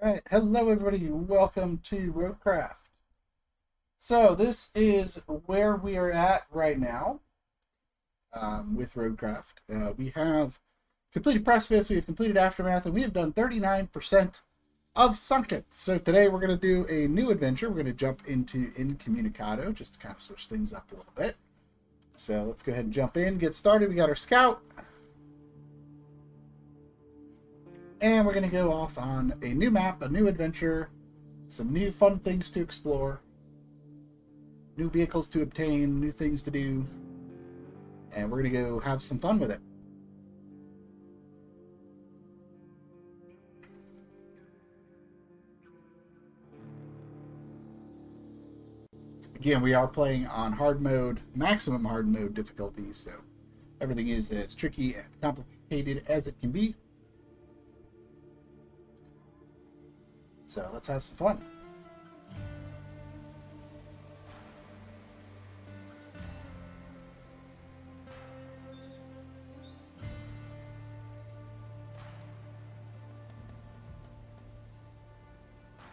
Alright, hello everybody, welcome to Roadcraft. So this is where we are at right now with Roadcraft. We have completed Precipice, we have completed Aftermath, and we have done 39% of Sunken. So today we're going to do a new adventure. We're going to jump into Incommunicado just to kind of switch things up a little bit. So let's go ahead and jump in, get started. We got our scout. And we're going to go off on a new map, a new adventure, some new fun things to explore, new vehicles to obtain, new things to do, and we're going to go have some fun with it. Again, we are playing on hard mode, maximum hard mode difficulty, so everything is as tricky and complicated as it can be. So let's have some fun.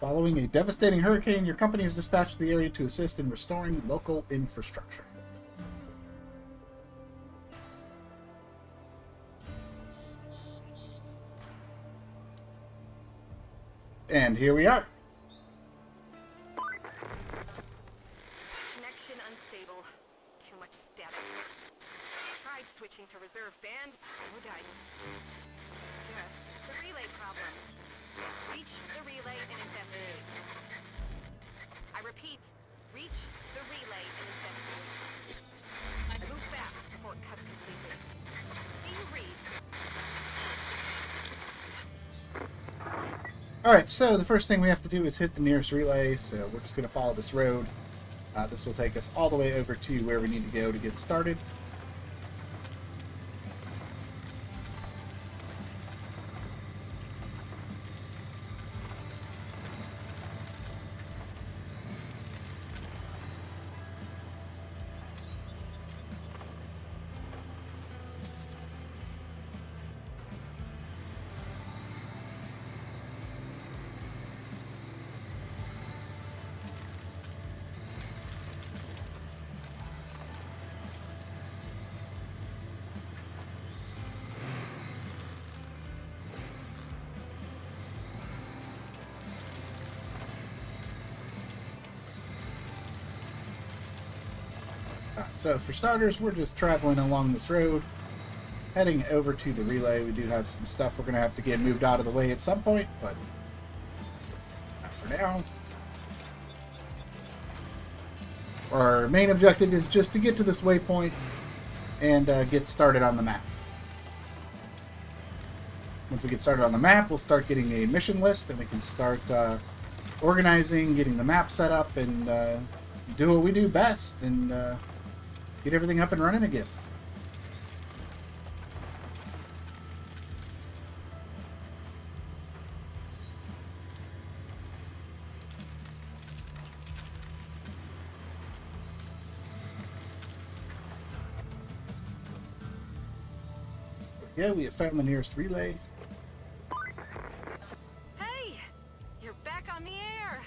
Following a devastating hurricane, your company is dispatched to the area to assist in restoring local infrastructure. And here we are. Connection unstable. Too much static. Tried switching to reserve band. No dice. Yes, it's a relay problem. Reach the relay and investigate. I repeat, reach the relay and investigate. Move fast before it cuts completely. Do you read? Alright, so the first thing we have to do is hit the nearest relay, so we're just going to follow this road. This will take us all the way over to where we need to go to get started. So for starters, we're just traveling along this road, heading over to the relay. We do have some stuff we're going to have to get moved out of the way at some point, but not for now. Our main objective is just to get to this waypoint and get started on the map. Once we get started on the map, we'll start getting a mission list, and we can start organizing, getting the map set up, and do what we do best, and get everything up and running again. Yeah, we have found the nearest relay. Hey! You're back on the air!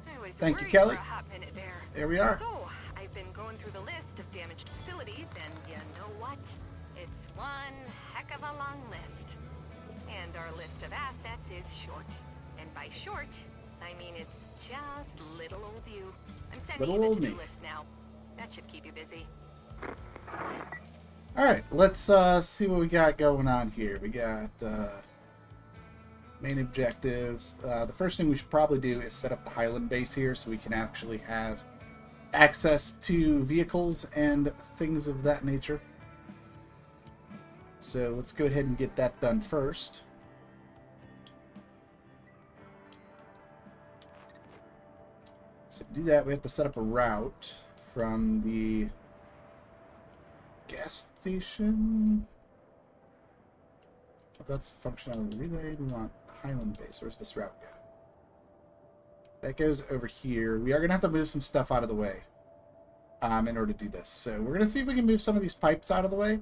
I was Thank you, worried Kelly. for a hot minute there. There we are. So, I've been going through the list of damaged facilities, and you know what? It's one heck of a long list. And our list of assets is short. And by short, I mean it's just little old you. I'm sending Little you old the to-do me. list now. That should keep you busy. Alright, let's see what we got going on here. We got main objectives. The first thing we should probably do is set up the Highland base here so we can actually have access to vehicles and things of that nature. So let's go ahead and get that done first. So to do that, we have to set up a route from the gas station. If that's functional of the relay, we want Highland base. Where's this route go? That goes over here. We are going to have to move some stuff out of the way in order to do this. So we're going to see if we can move some of these pipes out of the way.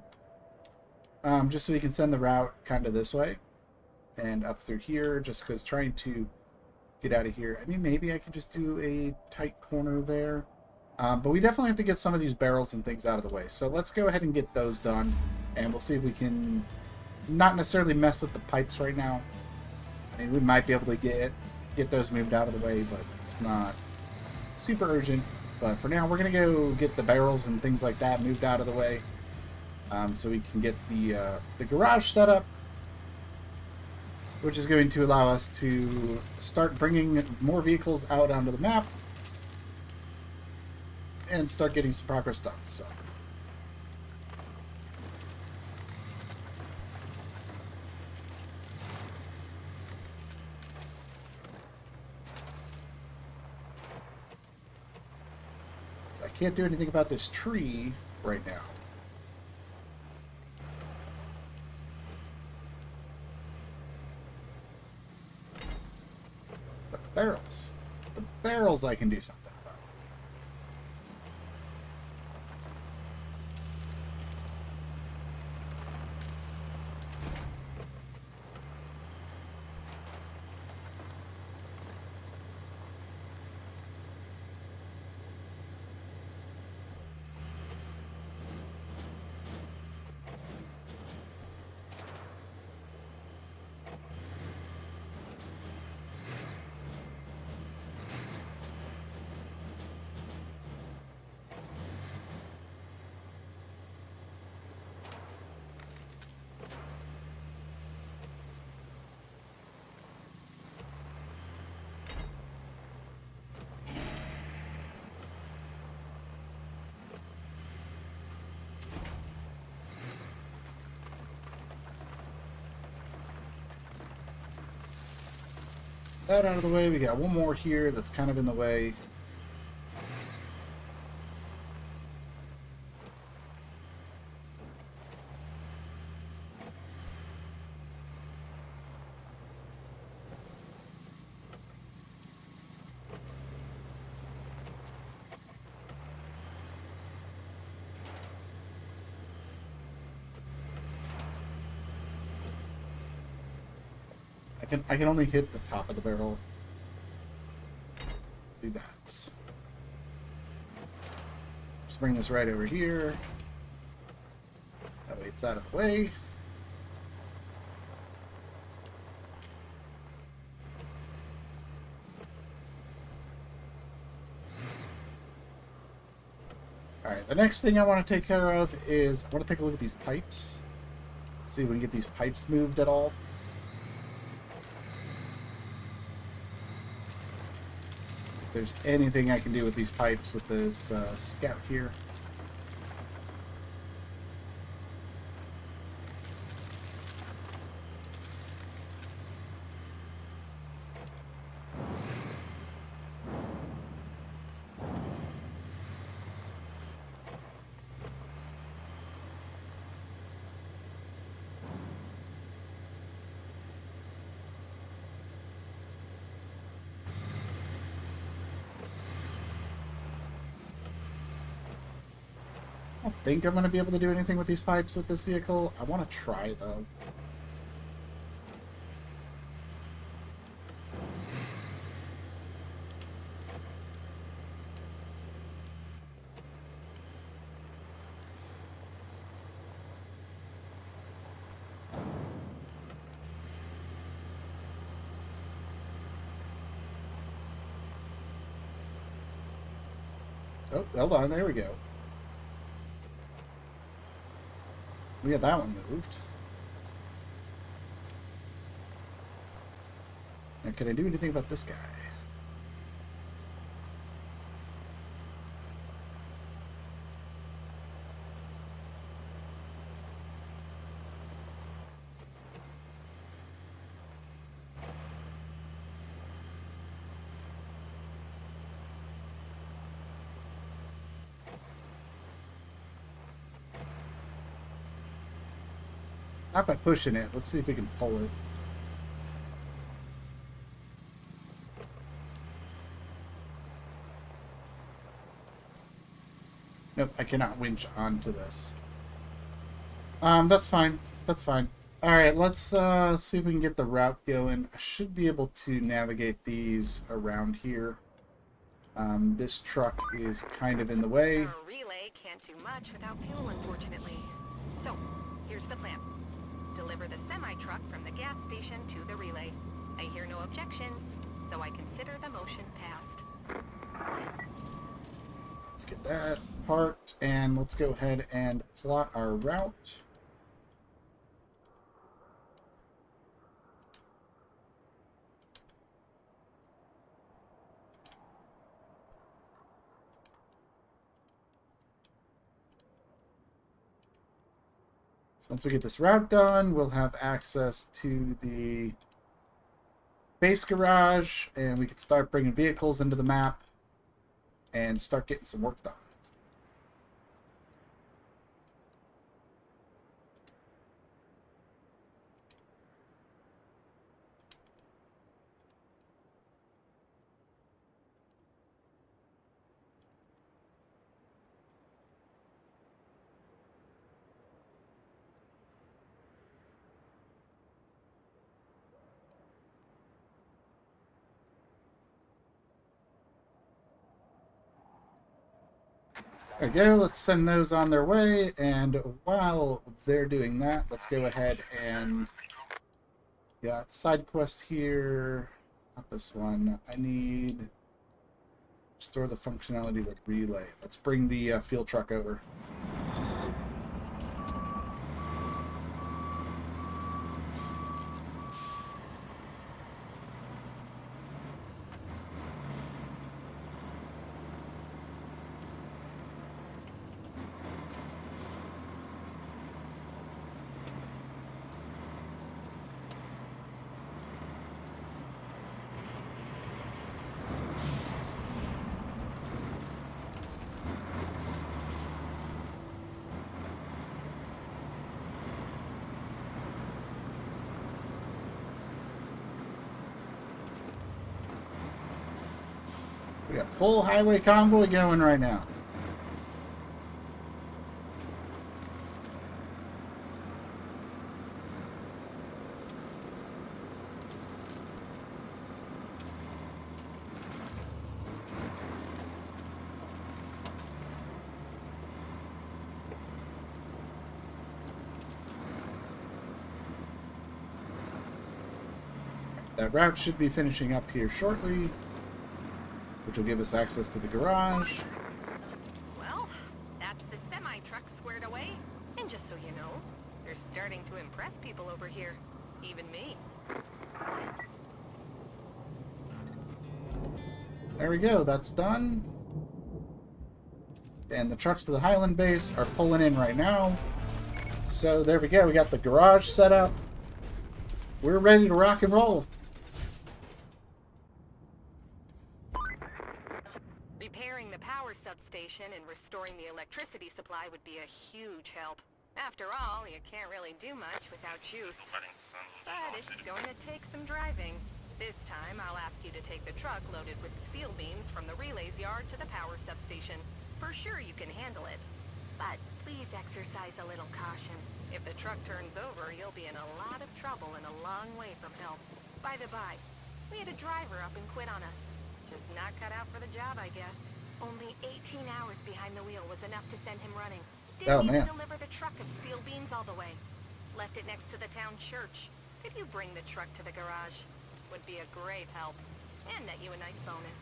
Just so we can send the route kind of this way and up through here, just because trying to get out of here. I mean, maybe I could just do a tight corner there. But we definitely have to get some of these barrels and things out of the way. So let's go ahead and get those done. And we'll see if we can not necessarily mess with the pipes right now. I mean, we might be able to get those moved out of the way, but it's not super urgent. But for now, we're going to go get the barrels and things like that moved out of the way. So we can get the garage set up, which is going to allow us to start bringing more vehicles out onto the map and start getting some progress done. So. I can't do anything about this tree right now. But the barrels I can do something about. That out of the way. We got one more here that's kind of in the way. I can only hit the top of the barrel. Do that. Just bring this right over here. That way it's out of the way. Alright, the next thing I want to take care of is I want to take a look at these pipes. See if we can get these pipes moved at all. If there's anything I can do with these pipes with this scout here. I don't think I'm going to be able to do anything with these pipes with this vehicle. I want to try, though. Oh, hold on. There we go. We got that one moved. Now, can I do anything about this guy? Not by pushing it. Let's see if we can pull it. Nope, I cannot winch onto this. That's fine. That's fine. Alright, let's see if we can get the route going. I should be able to navigate these around here. This truck is kind of in the way. Our relay can't do much without fuel, unfortunately. So, here's the plan. Deliver the semi-truck from the gas station to the relay. I hear no objections, so I consider the motion passed. Let's get that parked, and let's go ahead and plot our route. Once we get this route done, we'll have access to the base garage, and we can start bringing vehicles into the map and start getting some work done. There we go, let's send those on their way, and while they're doing that, let's go ahead and got side quest here, not this one. I need restore the functionality of the relay. Let's bring the fuel truck over. We got a full highway convoy going right now. That route should be finishing up here shortly, which will give us access to the garage. Well, that's the semi-truck squared away. And just so you know, they're starting to impress people over here. Even me. There we go, that's done. And the trucks to the Highland base are pulling in right now. So there we go, we got the garage set up. We're ready to rock and roll. Repairing the power substation and restoring the electricity supply would be a huge help. After all, you can't really do much without juice. But it's going to take some driving. This time, I'll ask you to take the truck loaded with steel beams from the relays yard to the power substation. For sure you can handle it. But please exercise a little caution. If the truck turns over, you'll be in a lot of trouble and a long way from help. By the by, we had a driver up and quit on us. Just not cut out for the job, I guess. Only 18 hours behind the wheel was enough to send him running. Oh, Didn't man. even deliver the truck of steel beams all the way. Left it next to the town church. Could you bring the truck to the garage? Would be a great help. And net you a nice bonus.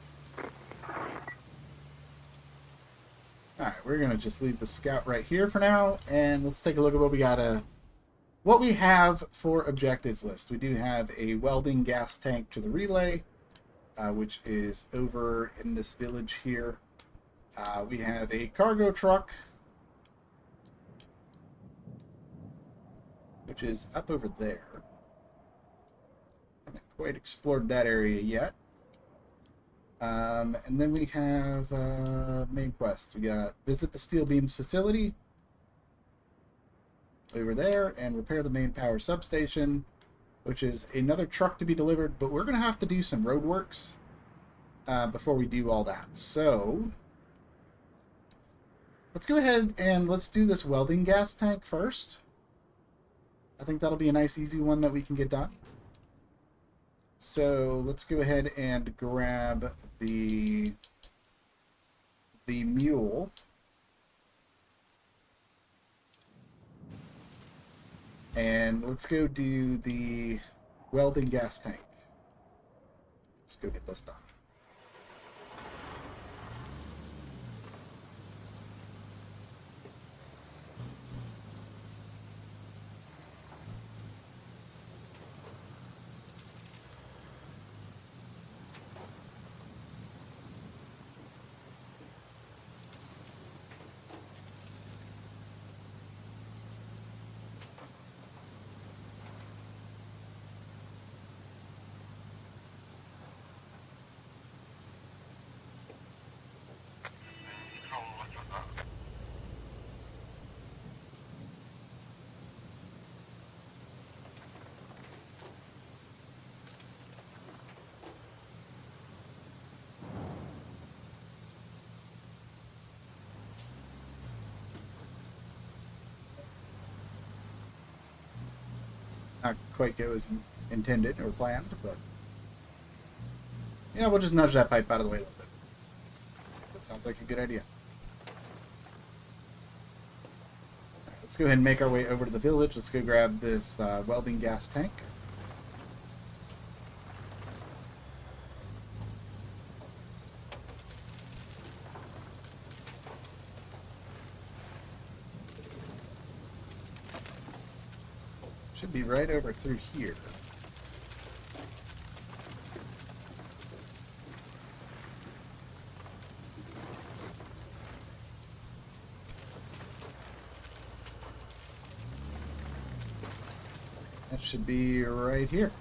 Alright, we're gonna just leave the scout right here for now, and let's take a look at what we have for objectives list. We do have a welding gas tank to the relay, which is over in this village here. We have a cargo truck, which is up over there. Haven't quite explored that area yet. And then we have main quest. We got visit the steel beams facility over there and repair the main power substation, which is another truck to be delivered, but we're going to have to do some road works before we do all that. So let's go ahead and let's do this welding gas tank first. I think that'll be a nice, easy one that we can get done. So let's go ahead and grab the mule. And let's go do the welding gas tank. Let's go get this done. Not quite go as intended or planned, but yeah, we'll just nudge that pipe out of the way a little bit. That sounds like a good idea. All right, let's go ahead and make our way over to the village. Let's go grab this welding gas tank. Should be right over through here. That should be right here.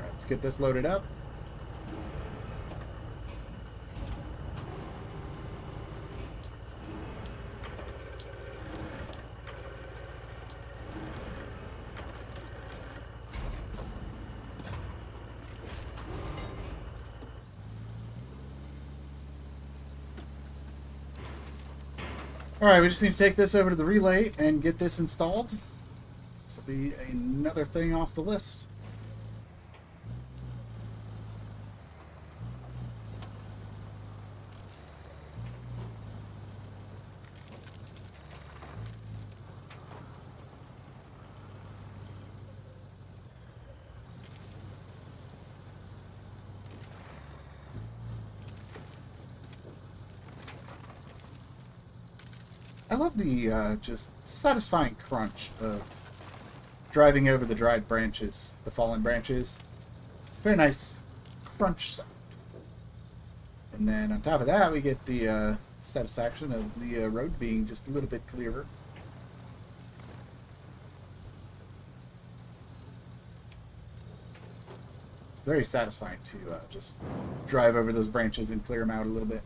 Let's get this loaded up. Alright, we just need to take this over to the relay and get this installed. This will be another thing off the list. I love the just satisfying crunch of driving over the dried branches, the fallen branches. It's a very nice crunch sound. And then on top of that, we get the satisfaction of the road being just a little bit clearer. It's very satisfying to just drive over those branches and clear them out a little bit.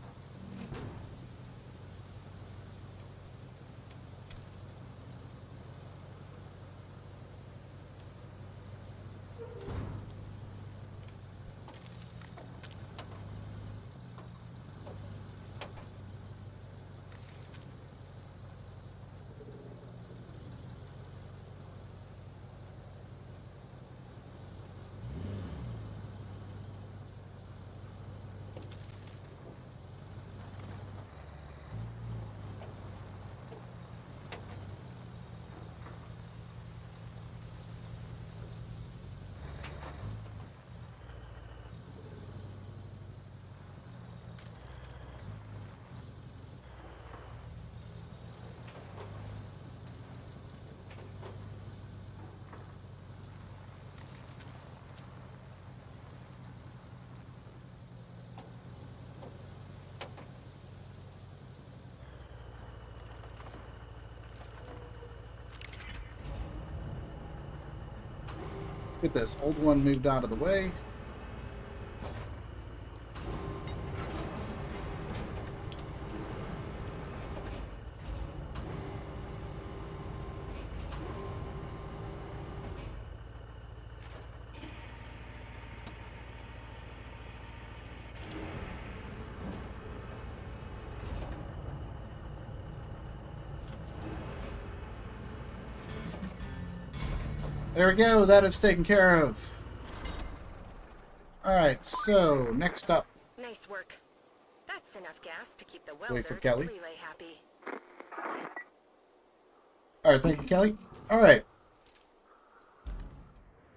Get this old one moved out of the way. There we go. That is taken care of. Alright, so next up. Nice work. That's enough gas to keep the Let's wait for welder Kelly. relay happy. Alright, thank you, Kelly. Alright.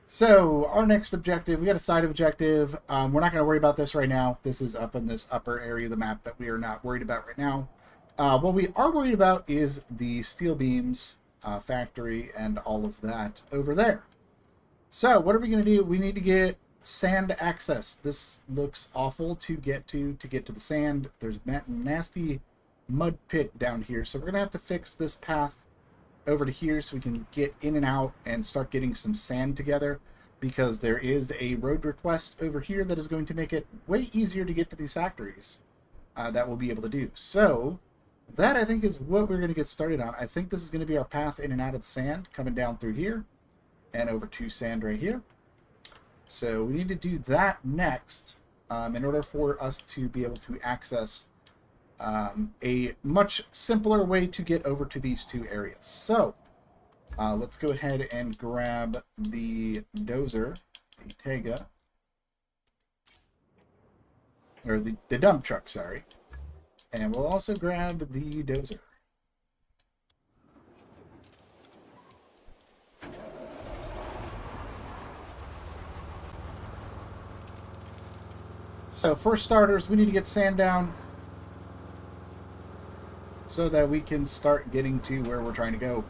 So, our next objective, we got a side objective. We're not going to worry about this right now. This is up in this upper area of the map that we are not worried about right now. What we are worried about is the steel beams factory and all of that over there. So, what are we going to do? We need to get sand access. This looks awful to get to the sand. There's a nasty mud pit down here. So, we're going to have to fix this path over to here so we can get in and out and start getting some sand together, because there is a road request over here that is going to make it way easier to get to these factories that we'll be able to do. So that, I think, is what we're going to get started on. I think this is going to be our path in and out of the sand, coming down through here and over to sand right here. So we need to do that next in order for us to be able to access a much simpler way to get over to these two areas. So let's go ahead and grab the dozer, the Tega, or the dump truck, sorry. And we'll also grab the dozer. So for starters, we need to get sand down so that we can start getting to where we're trying to go.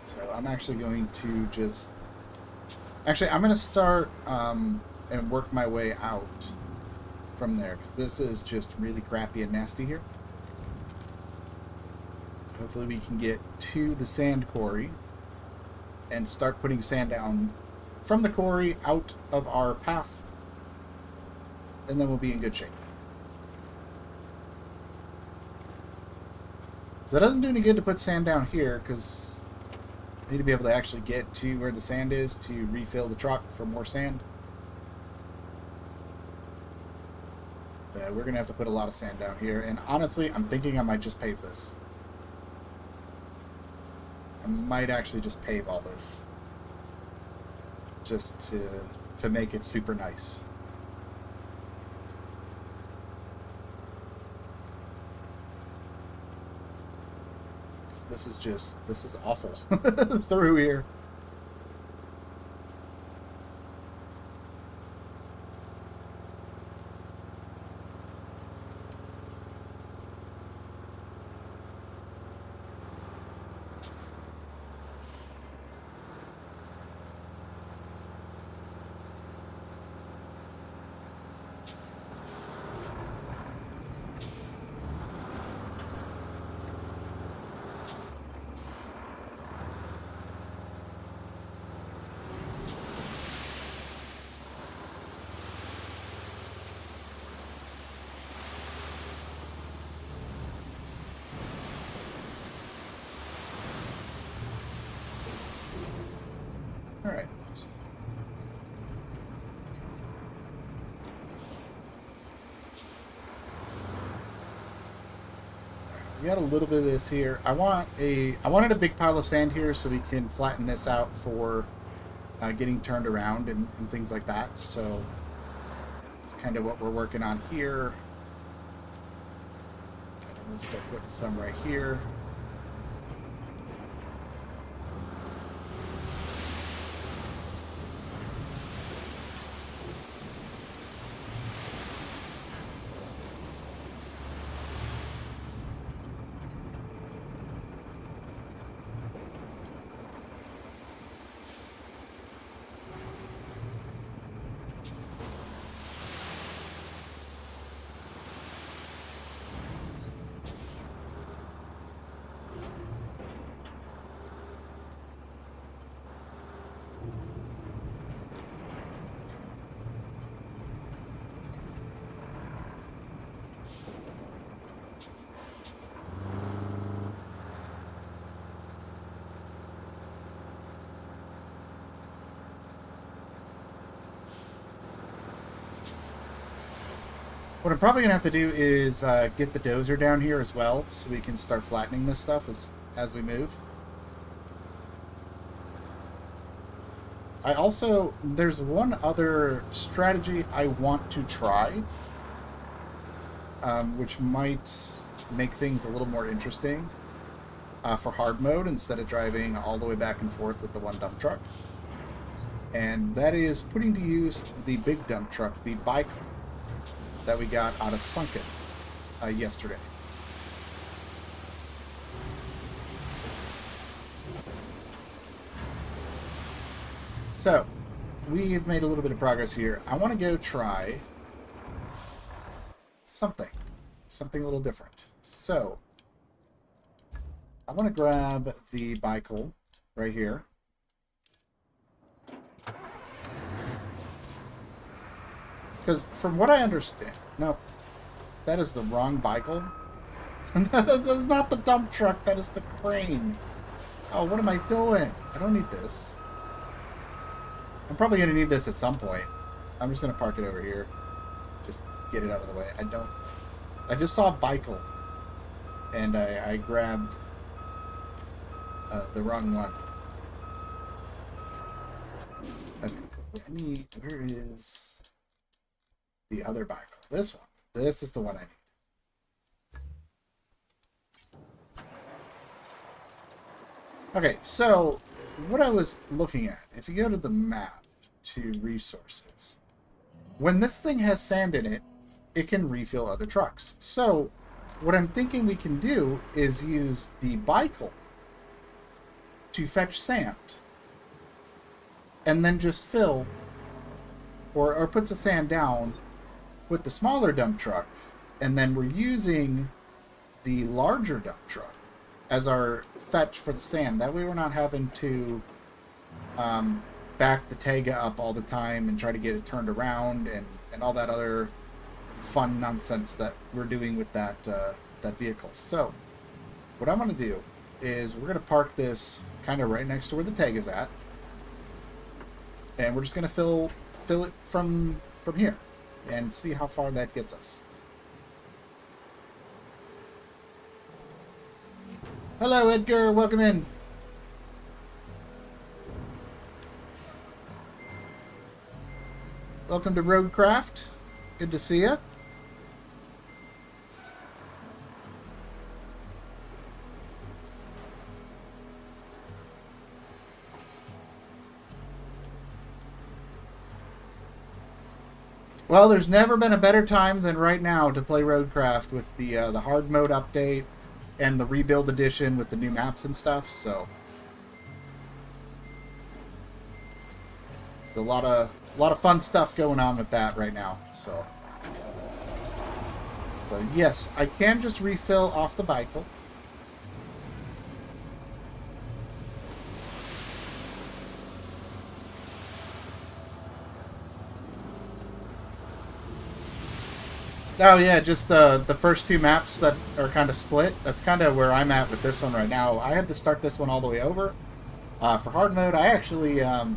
So I'm actually going to just... Actually, I'm going to start and work my way out from there, because this is just really crappy and nasty here. Hopefully we can get to the sand quarry and start putting sand down from the quarry out of our path, and then we'll be in good shape. So it doesn't do any good to put sand down here, because I need to be able to actually get to where the sand is to refill the truck for more sand. We're going to have to put a lot of sand down here, and honestly, I'm thinking I might just pave this. I might actually just pave all this, just to make it super nice. Because this is awful through here. All right. We got a little bit of this here. I wanted a big pile of sand here so we can flatten this out for getting turned around and things like that. So it's kind of what we're working on here. And then we'll start putting some right here. What I'm probably going to have to do is get the dozer down here as well, so we can start flattening this stuff as we move. There's one other strategy I want to try, which might make things a little more interesting for hard mode instead of driving all the way back and forth with the one dump truck. And that is putting to use the big dump truck, the bike that we got out of Sunken yesterday. So, we've made a little bit of progress here. I want to go try something a little different. So, I want to grab the bicycle right here. Because from what I understand... No, that is the wrong bicycle. That is not the dump truck, that is the crane. Oh, what am I doing? I don't need this. I'm probably going to need this at some point. I'm just going to park it over here. Just get it out of the way. I just saw a bicycle. And I grabbed the wrong one. Okay, where is the other bicycle? This one. This is the one I need. Okay, so what I was looking at, if you go to the map to resources, when this thing has sand in it, it can refill other trucks. So what I'm thinking we can do is use the bicycle to fetch sand and then just fill or put the sand down with the smaller dump truck, and then we're using the larger dump truck as our fetch for the sand. That way we're not having to back the Tega up all the time and try to get it turned around and all that other fun nonsense that we're doing with that vehicle. So what I'm going to do is we're going to park this kind of right next to where the Tega's at, and we're just going to fill it from here and see how far that gets us. Hello, Edgar. Welcome in. Welcome to Roadcraft. Good to see you. Well, there's never been a better time than right now to play Roadcraft with the hard mode update and the rebuild edition with the new maps and stuff. So it's a lot of fun stuff going on with that right now. So yes, I can just refill off the bicycle. Oh yeah, just the first two maps that are kind of split. That's kind of where I'm at with this one right now. I had to start this one all the way over. For hard mode, I actually I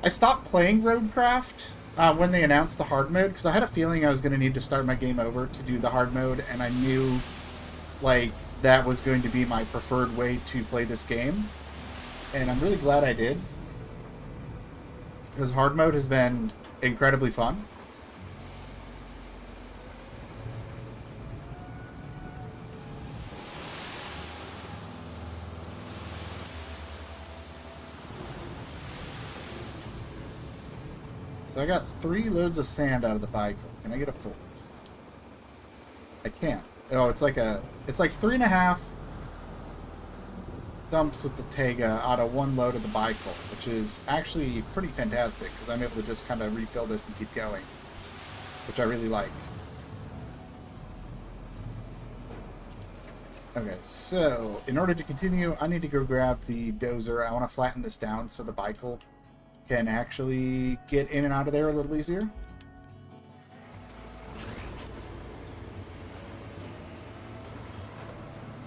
stopped playing Roadcraft when they announced the hard mode, because I had a feeling I was going to need to start my game over to do the hard mode, and I knew like that was going to be my preferred way to play this game. And I'm really glad I did, because hard mode has been incredibly fun. So I got 3 loads of sand out of the bicycle. Can I get a 4th? I can't. Oh, it's like 3.5 dumps with the Tega out of 1 load of the bicycle, which is actually pretty fantastic because I'm able to just kind of refill this and keep going, which I really like. Okay, so in order to continue, I need to go grab the dozer. I want to flatten this down so the bicycle can actually get in and out of there a little easier.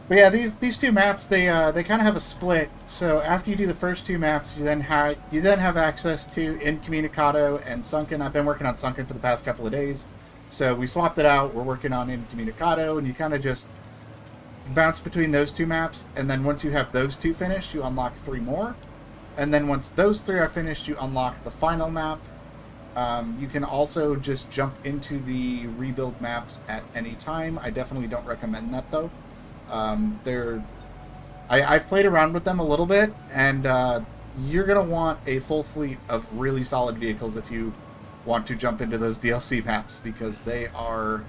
But yeah, these two maps, they kind of have a split. So after you do the first 2 maps, you then have access to Incommunicado and Sunken. I've been working on Sunken for the past couple of days, So we swapped it out. We're working on Incommunicado, and you kind of just bounce between those two maps, and then once you have those two finished, you unlock 3 more. And then once those 3 are finished, you unlock the final map. You can also just jump into the rebuild maps at any time. I definitely don't recommend that, though. I've played around with them a little bit, and you're going to want a full fleet of really solid vehicles if you want to jump into those DLC maps, because they are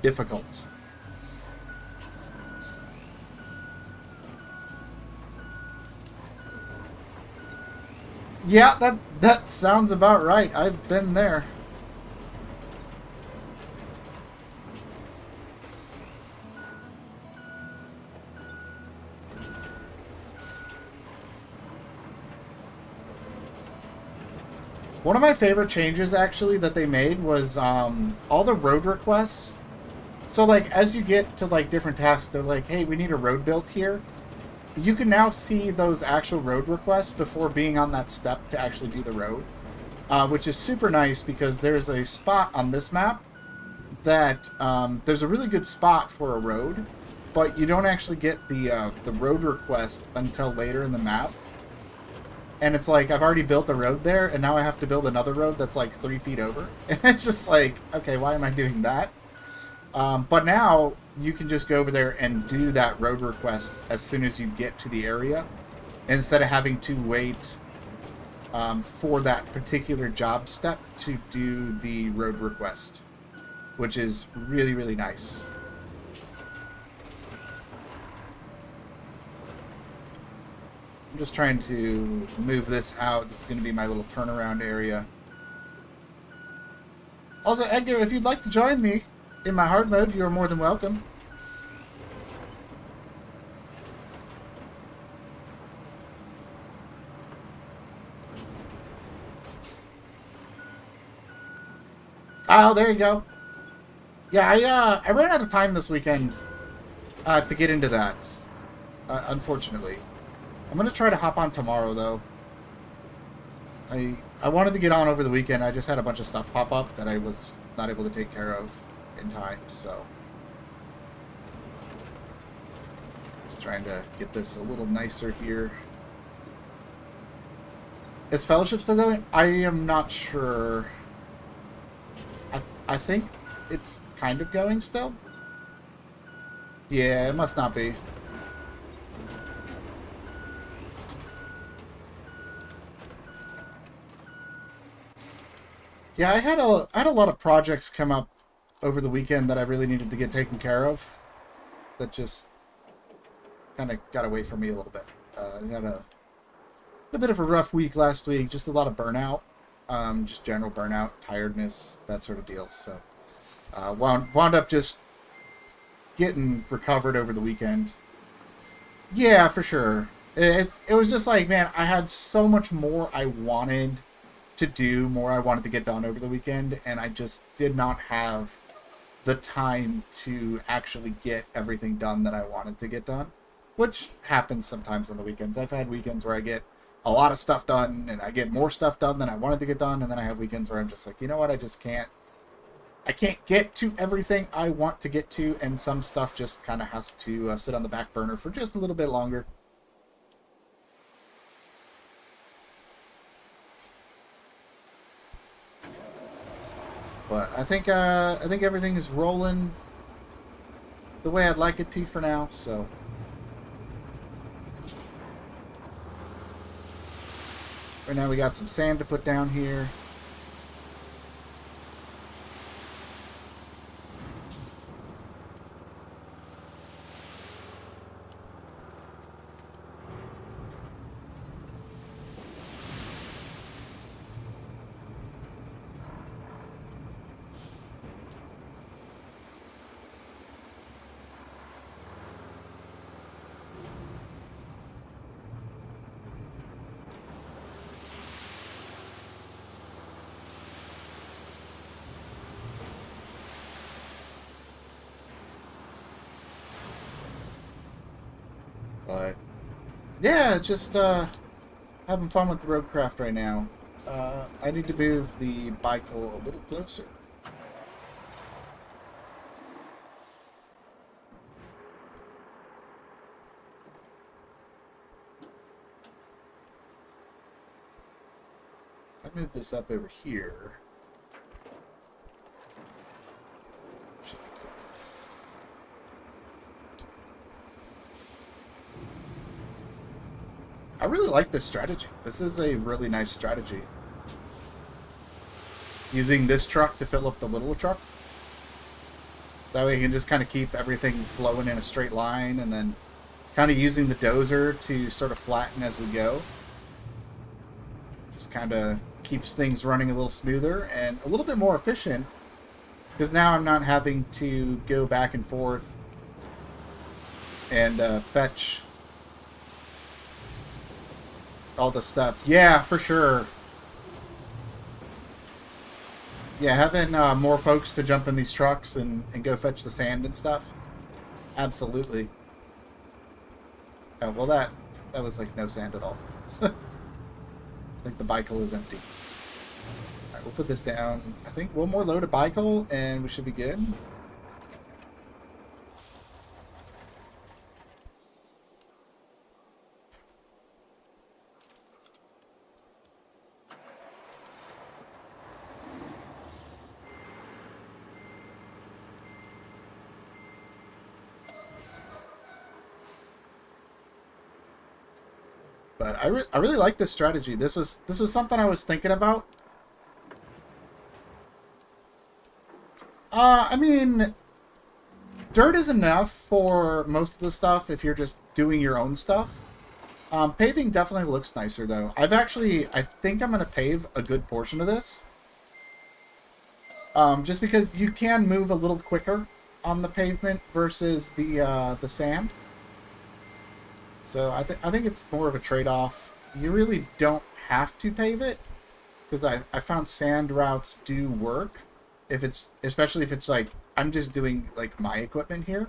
difficult. Yeah, that sounds about right. I've been there. One of my favorite changes, actually, that they made was all the road requests. So, like, as you get to, like, different tasks, they're like, hey, we need a road built here. You can now see those actual road requests before being on that step to actually do the road. Which is super nice, because there's a spot on this map that there's a really good spot for a road, but you don't actually get the road request until later in the map. And it's like, I've already built the road there, and now I have to build another road that's like 3 feet over. And it's just like, okay, why am I doing that? But now you can just go over there and do that road request as soon as you get to the area, instead of having to wait for that particular job step to do the road request, which is really, really nice. I'm just trying to move this out. This is going to be my little turnaround area. Also, Edgar, if you'd like to join me in my hard mode, you are more than welcome. Oh, there you go. Yeah, I ran out of time this weekend to get into that, unfortunately. I'm going to try to hop on tomorrow, though. I wanted to get on over the weekend. I just had a bunch of stuff pop up that I was not able to take care of in time, so just trying to get this a little nicer here. Is Fellowship still going? I am not sure. I think it's kind of going still. Yeah, it must not be. Yeah, I had a lot of projects come up over the weekend that I really needed to get taken care of. That just kind of got away from me a little bit. I had a bit of a rough week last week. Just a lot of burnout, just general burnout, tiredness, that sort of deal. So wound up just getting recovered over the weekend. Yeah, for sure. It was just like, man, I had so much more I wanted to do, more I wanted to get done over the weekend, and I just did not have the time to actually get everything done that I wanted to get done, which happens sometimes on the weekends. I've had weekends where I get a lot of stuff done, and I get more stuff done than I wanted to get done, and then I have weekends where I'm just like, you know what, I can't get to everything I want to get to, and some stuff just kind of has to sit on the back burner for just a little bit longer. But I think everything is rolling the way I'd like it to for now, so. Right now we got some sand to put down here. But yeah, just having fun with the Roadcraft right now. I need to move the bicycle a little closer. I move this up over here. Should be good. I really like this strategy. This is a really nice strategy. Using this truck to fill up the little truck. That way you can just kind of keep everything flowing in a straight line, and then kind of using the dozer to sort of flatten as we go. Just kind of keeps things running a little smoother and a little bit more efficient, because now I'm not having to go back and forth and fetch all the stuff. Yeah, for sure. Yeah, having more folks to jump in these trucks and go fetch the sand and stuff. Absolutely. Oh, well, that was like no sand at all. I think the bicycle is empty. Alright, we'll put this down. I think one more load of bicycle and we should be good. But I really like this strategy. This was something I was thinking about. I mean, dirt is enough for most of the stuff if you're just doing your own stuff. Paving definitely looks nicer, though. I think I'm going to pave a good portion of this. Just because you can move a little quicker on the pavement versus the sand. So I think it's more of a trade-off. You really don't have to pave it, because I found sand routes do work, especially if it's like I'm just doing like my equipment here.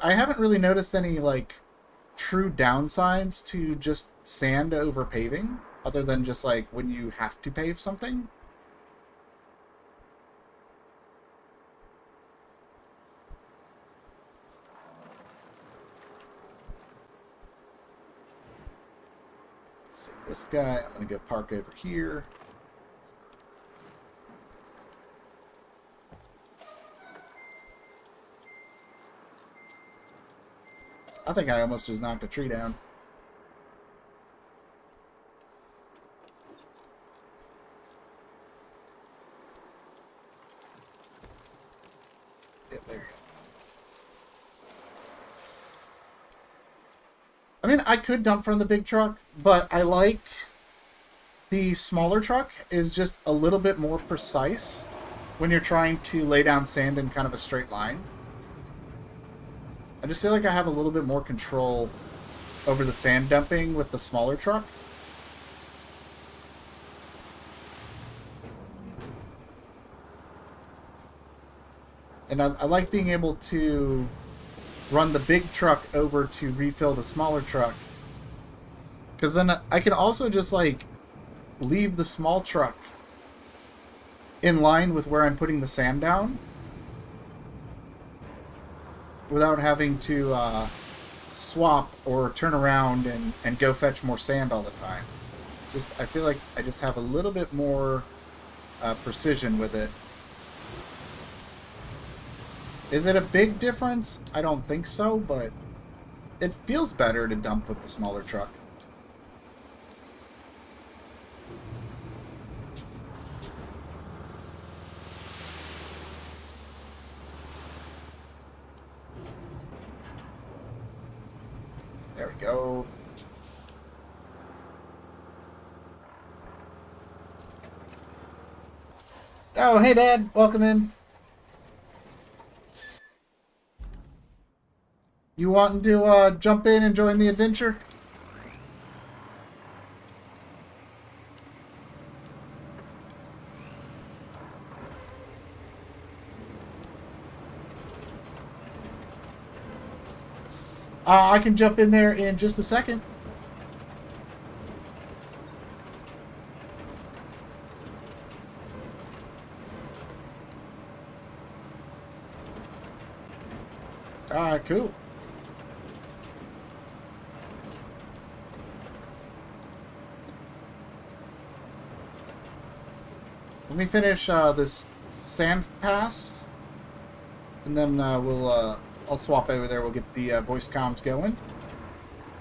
I haven't really noticed any like true downsides to just sand over paving, other than just like when you have to pave something. This guy, I'm going to go park over here. I think I almost just knocked a tree down. Get there. I mean, I could dump from the big truck, but I like the smaller truck is just a little bit more precise when you're trying to lay down sand in kind of a straight line. I just feel like I have a little bit more control over the sand dumping with the smaller truck. And I like being able to run the big truck over to refill the smaller truck, because then I can also just like leave the small truck in line with where I'm putting the sand down without having to swap or turn around and go fetch more sand all the time. I feel like I just have a little bit more precision with it. Is it a big difference? I don't think so, but it feels better to dump with the smaller truck. There we go. Oh, hey Dad, welcome in. You wanting to jump in and join the adventure? I can jump in there in just a second. Alright, cool. Let me finish this sand pass, and then I'll swap over there. We'll get the voice comms going,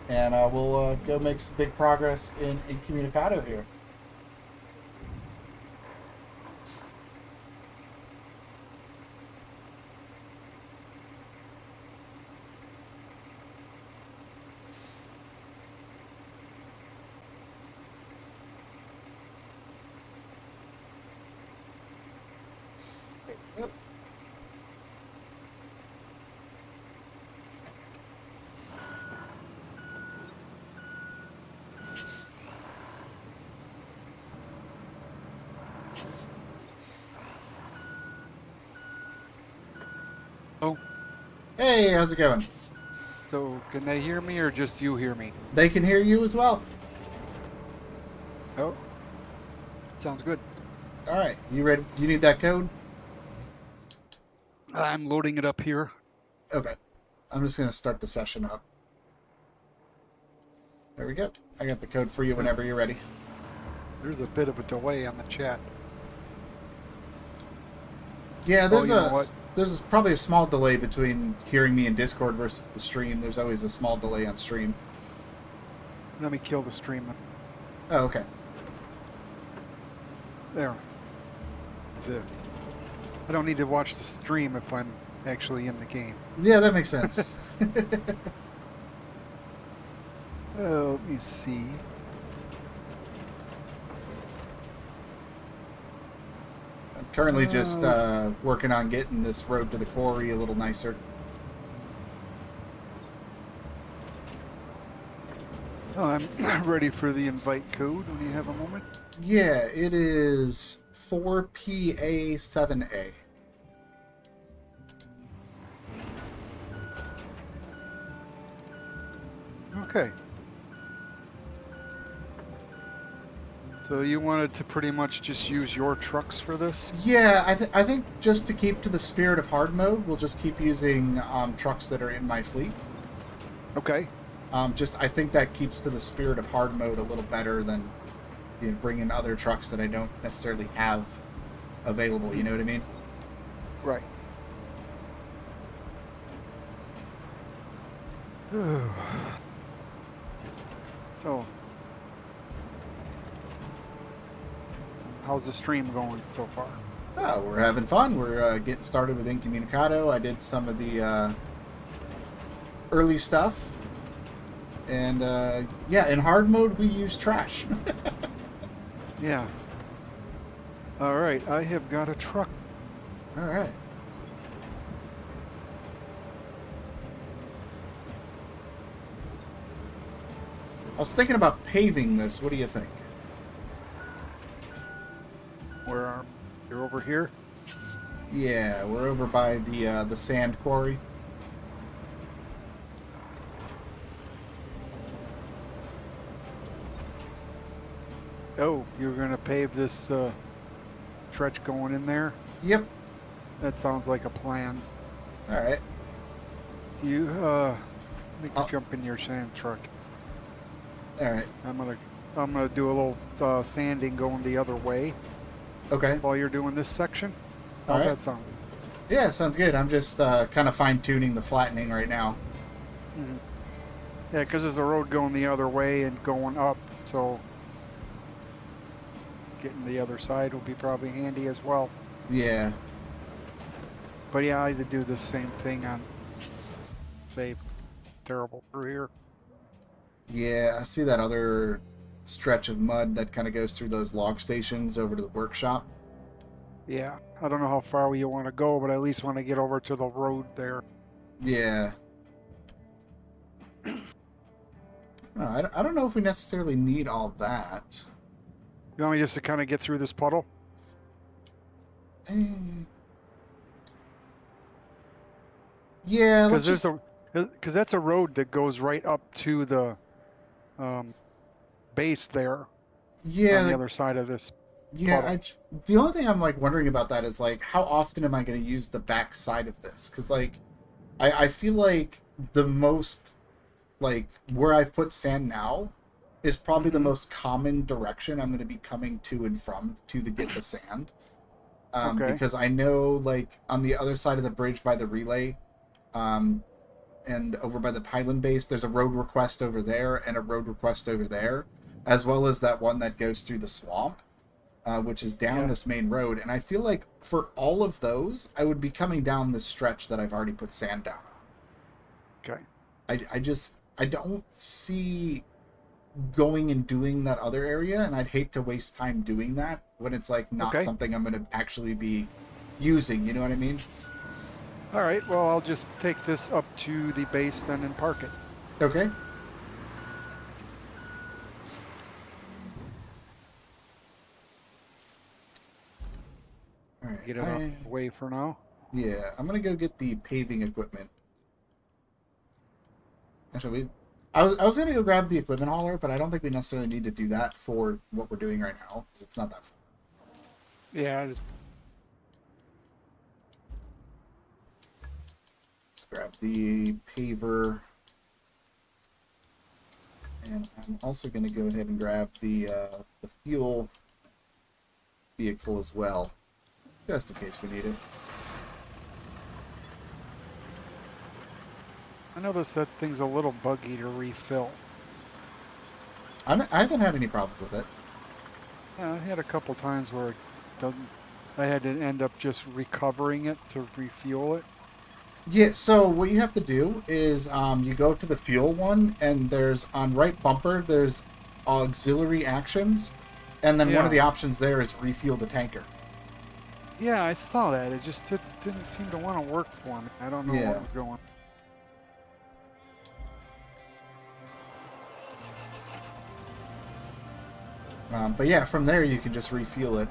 and we'll go make some big progress in Incommunicado here. Yep. Oh, Hey, how's it going? so can they hear me or just you hear me? They can hear you as well. Oh, sounds good. All right, you ready? You need that code? I'm loading it up here. Okay. I'm just going to start the session up. There we go. I got the code for you whenever you're ready. There's a bit of a delay on the chat. Yeah, Oh, you know what? there's probably a small delay between hearing me in Discord versus the stream. There's always a small delay on stream. Let me kill the stream. Oh, okay. There. That's it. I don't need to watch the stream if I'm actually in the game. Yeah, that makes sense. Let me see. I'm currently just working on getting this road to the quarry a little nicer. Oh, I'm ready for the invite code when you have a moment. Yeah, it is 4PA7A. Okay. So you wanted to pretty much just use your trucks for this? Yeah, I think just to keep to the spirit of hard mode, we'll just keep using trucks that are in my fleet. Okay. I think that keeps to the spirit of hard mode a little better than bringing other trucks that I don't necessarily have available. You know what I mean? Right. So, how's the stream going so far? Oh, we're having fun. We're getting started with Incommunicado. I did some of the early stuff. And, yeah, in hard mode, we use trash. Yeah. Alright, I have got a truck. All right. I was thinking about paving this. What do you think? Where are you're over here? Yeah, we're over by the sand quarry. Oh, you're gonna pave this stretch going in there? Yep. That sounds like a plan. All right. Do you let me jump in your sand truck. All right. I'm gonna do a little sanding going the other way Okay. while you're doing this section. All How's right. that sound? Yeah, sounds good. I'm just kind of fine-tuning the flattening right now. Mm-hmm. Yeah, because there's a road going the other way and going up, so getting the other side will be probably handy as well. Yeah. But yeah, I had to do the same thing on, say, terrible through here. Yeah, I see that other stretch of mud that kind of goes through those log stations over to the workshop. Yeah, I don't know how far you want to go, but I at least want to get over to the road there. Yeah. No, I don't know if we necessarily need all that. You want me just to kind of get through this puddle? Yeah, Because let's there's because that's a road that goes right up to the base there yeah, on the other side of this. yeah. The only thing I'm like wondering about that is like how often am I going to use the back side of this? Because like I feel like the most like where I've put sand now is probably the most common direction I'm going to be coming to and from to get the sand. Okay. because I know, like, on the other side of the bridge by the relay, um, and over by the Pylon base, there's a road request over there and a road request over there, as well as that one that goes through the swamp, which is down Yeah. this main road. And I feel like for all of those, I would be coming down this stretch that I've already put sand down Okay. on. I don't see going and doing that other area, and I'd hate to waste time doing that when it's like not Okay. something I'm going to actually be using. You know what I mean? All right. Well, I'll just take this up to the base then and park it. Okay. All right. Get it away for now. Yeah, I'm gonna go get the paving equipment. Actually, I was gonna go grab the equipment hauler, but I don't think we necessarily need to do that for what we're doing right now because it's not that far. Yeah. Just, Let's grab the paver, and I'm also gonna go ahead and grab the fuel vehicle as well, just in case we need it. I noticed that thing's a little buggy to refill. I haven't had any problems with it. Yeah, I had a couple times where it doesn't. I had to end up just recovering it to refuel it. Yeah, so what you have to do is you go to the fuel one, and there's on right bumper, there's auxiliary actions, and then one of the Yeah. options there is refuel the tanker. Yeah, I saw that. It just didn't seem to want to work for me. I don't know Yeah. what was going. But yeah, from there you can just refuel it.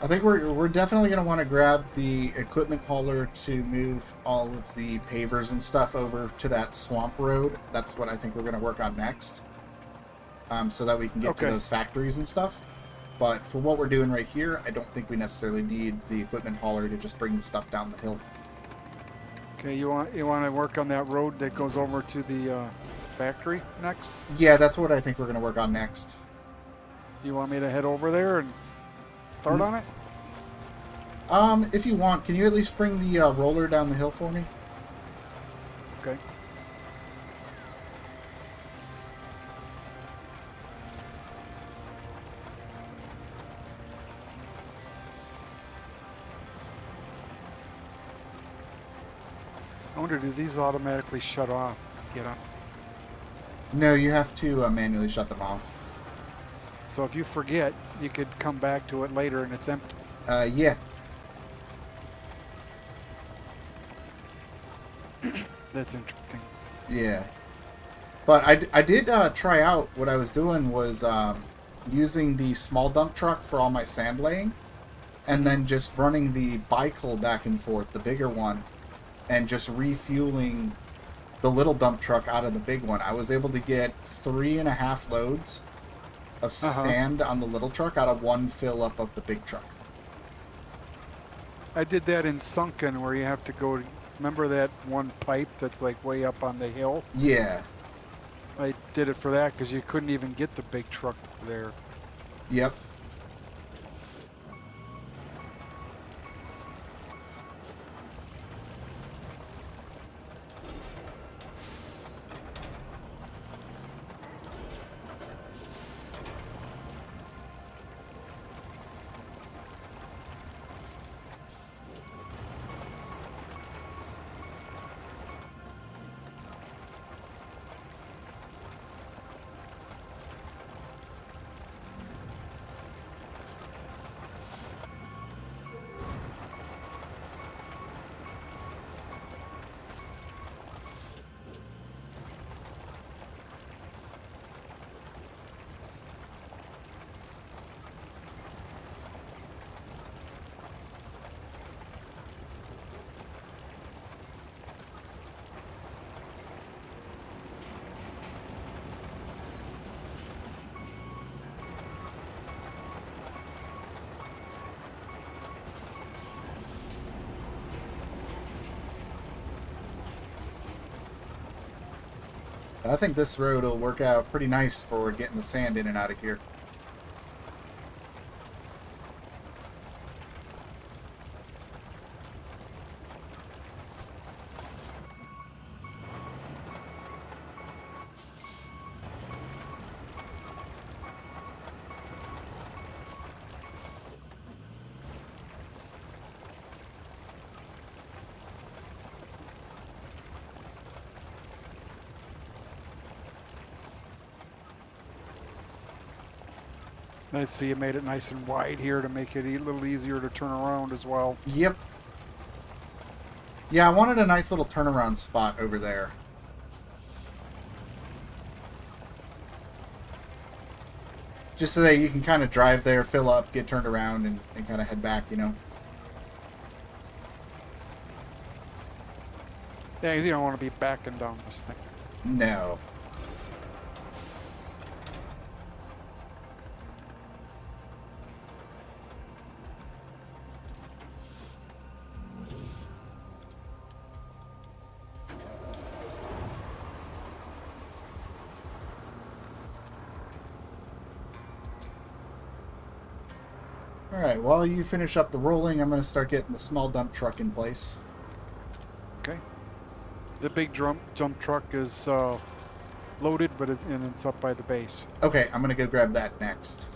I think we're definitely going to want to grab the equipment hauler to move all of the pavers and stuff over to that swamp road. That's what I think we're going to work on next, so that we can get to Okay. those factories and stuff. But for what we're doing right here, I don't think we necessarily need the equipment hauler to just bring the stuff down the hill. Okay, you want to work on that road that goes over to the factory next? Yeah, that's what I think we're going to work on next. You want me to head over there and start on it? If you want, can you at least bring the roller down the hill for me? Okay. I wonder, do these automatically shut off? Get on. No, you have to manually shut them off. So if you forget, you could come back to it later and it's empty. Yeah. That's interesting. Yeah. But I did try out what I was doing was using the small dump truck for all my sand laying, and then just running the bicycle back and forth, the bigger one, and just refueling the little dump truck out of the big one. I was able to get 3.5 loads of sand on the little truck out of one fill up of the big truck. I did that in Sunken where you have to go. Remember that one pipe that's like way up on the hill? Yeah. I did it for that because you couldn't even get the big truck there. Yep. I think this road will work out pretty nice for getting the sand in and out of here. I see you made it nice and wide here to make it a little easier to turn around as well. Yep. Yeah, I wanted a nice little turnaround spot over there. Just so that you can kind of drive there, fill up, get turned around, and kind of head back, you know? Yeah, you don't want to be backing down this thing. No. Alright, while you finish up the rolling, I'm going to start getting the small dump truck in place. Okay. The big dump truck is loaded, but it's up by the base. Okay, I'm going to go grab that next.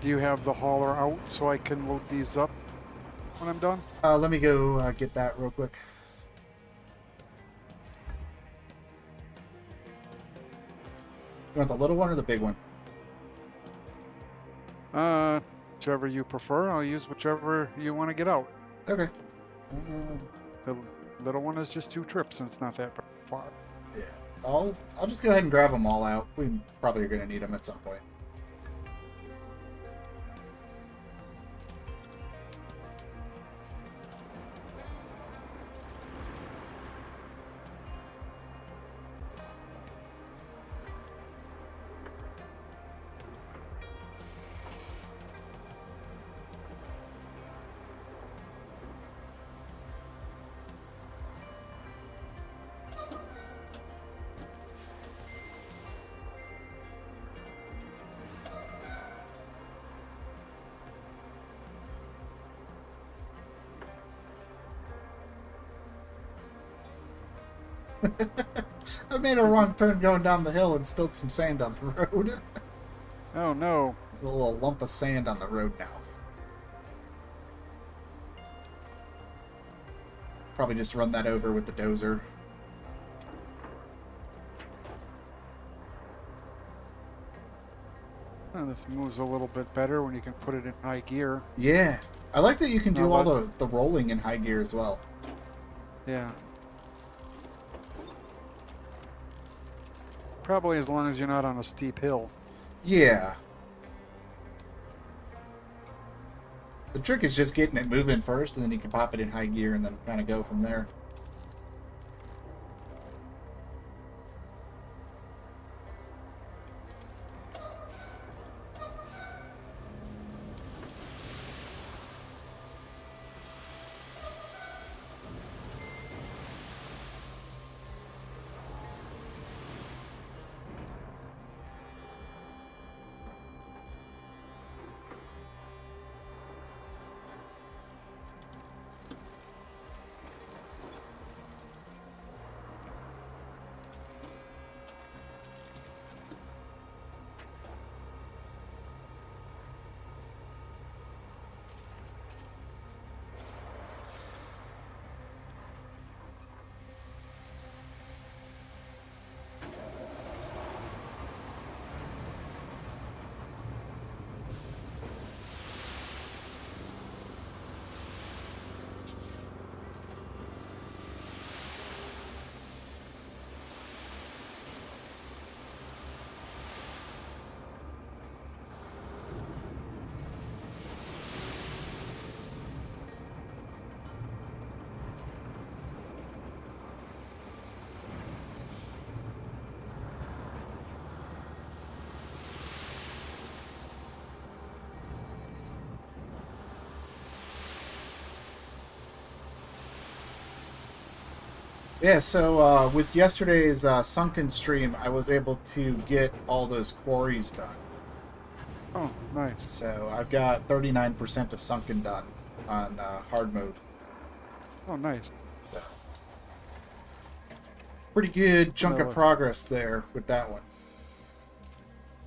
Do you have the hauler out so I can load these up when I'm done? Let me go get that real quick. You want the little one or the big one? Whichever you prefer. I'll use whichever you want to get out. Okay. The little one is just 2 trips and it's not that far. Yeah. I'll just go ahead and grab them all out. We probably are going to need them at some point. I made a wrong turn going down the hill and spilled some sand on the road. Oh no. A little lump of sand on the road now. Probably just run that over with the dozer. Oh, this moves a little bit better when you can put it in high gear. Yeah. I like that you can do No, all the rolling in high gear as well. Yeah. Probably as long as you're not on a steep hill. Yeah. The trick is just getting it moving first, and then you can pop it in high gear and then kind of go from there. Yeah, so with yesterday's sunken stream, I was able to get all those quarries done. Oh, nice. So I've got 39% of sunken done on hard mode. Oh, nice. So pretty good chunk of Another, progress there with that one.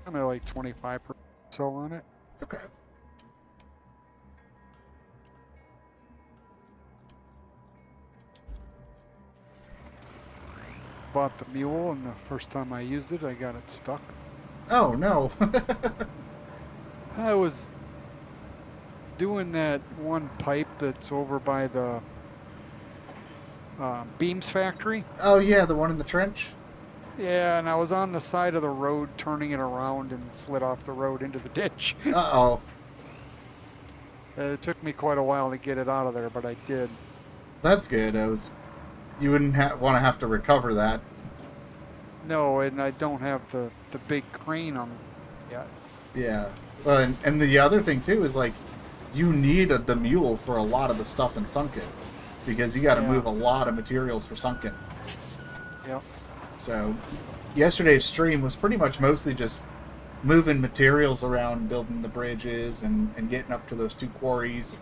I'm at like 25% so on it. Okay. Bought the mule, and the first time I used it, I got it stuck. Oh no. I was doing that one pipe that's over by the Beams factory. Oh yeah, the one in the trench. Yeah, and I was on the side of the road turning it around and slid off the road into the ditch. Uh-oh. It took me quite a while to get it out of there, but I did. That's good. You wouldn't want to have to recover that. No, and I don't have the big crane on yet. Yeah. Well, and the other thing too is like you need the mule for a lot of the stuff in sunken because you got to move a lot of materials for sunken. Yep. So yesterday's stream was pretty much mostly just moving materials around, building the bridges, and getting up to those two quarries.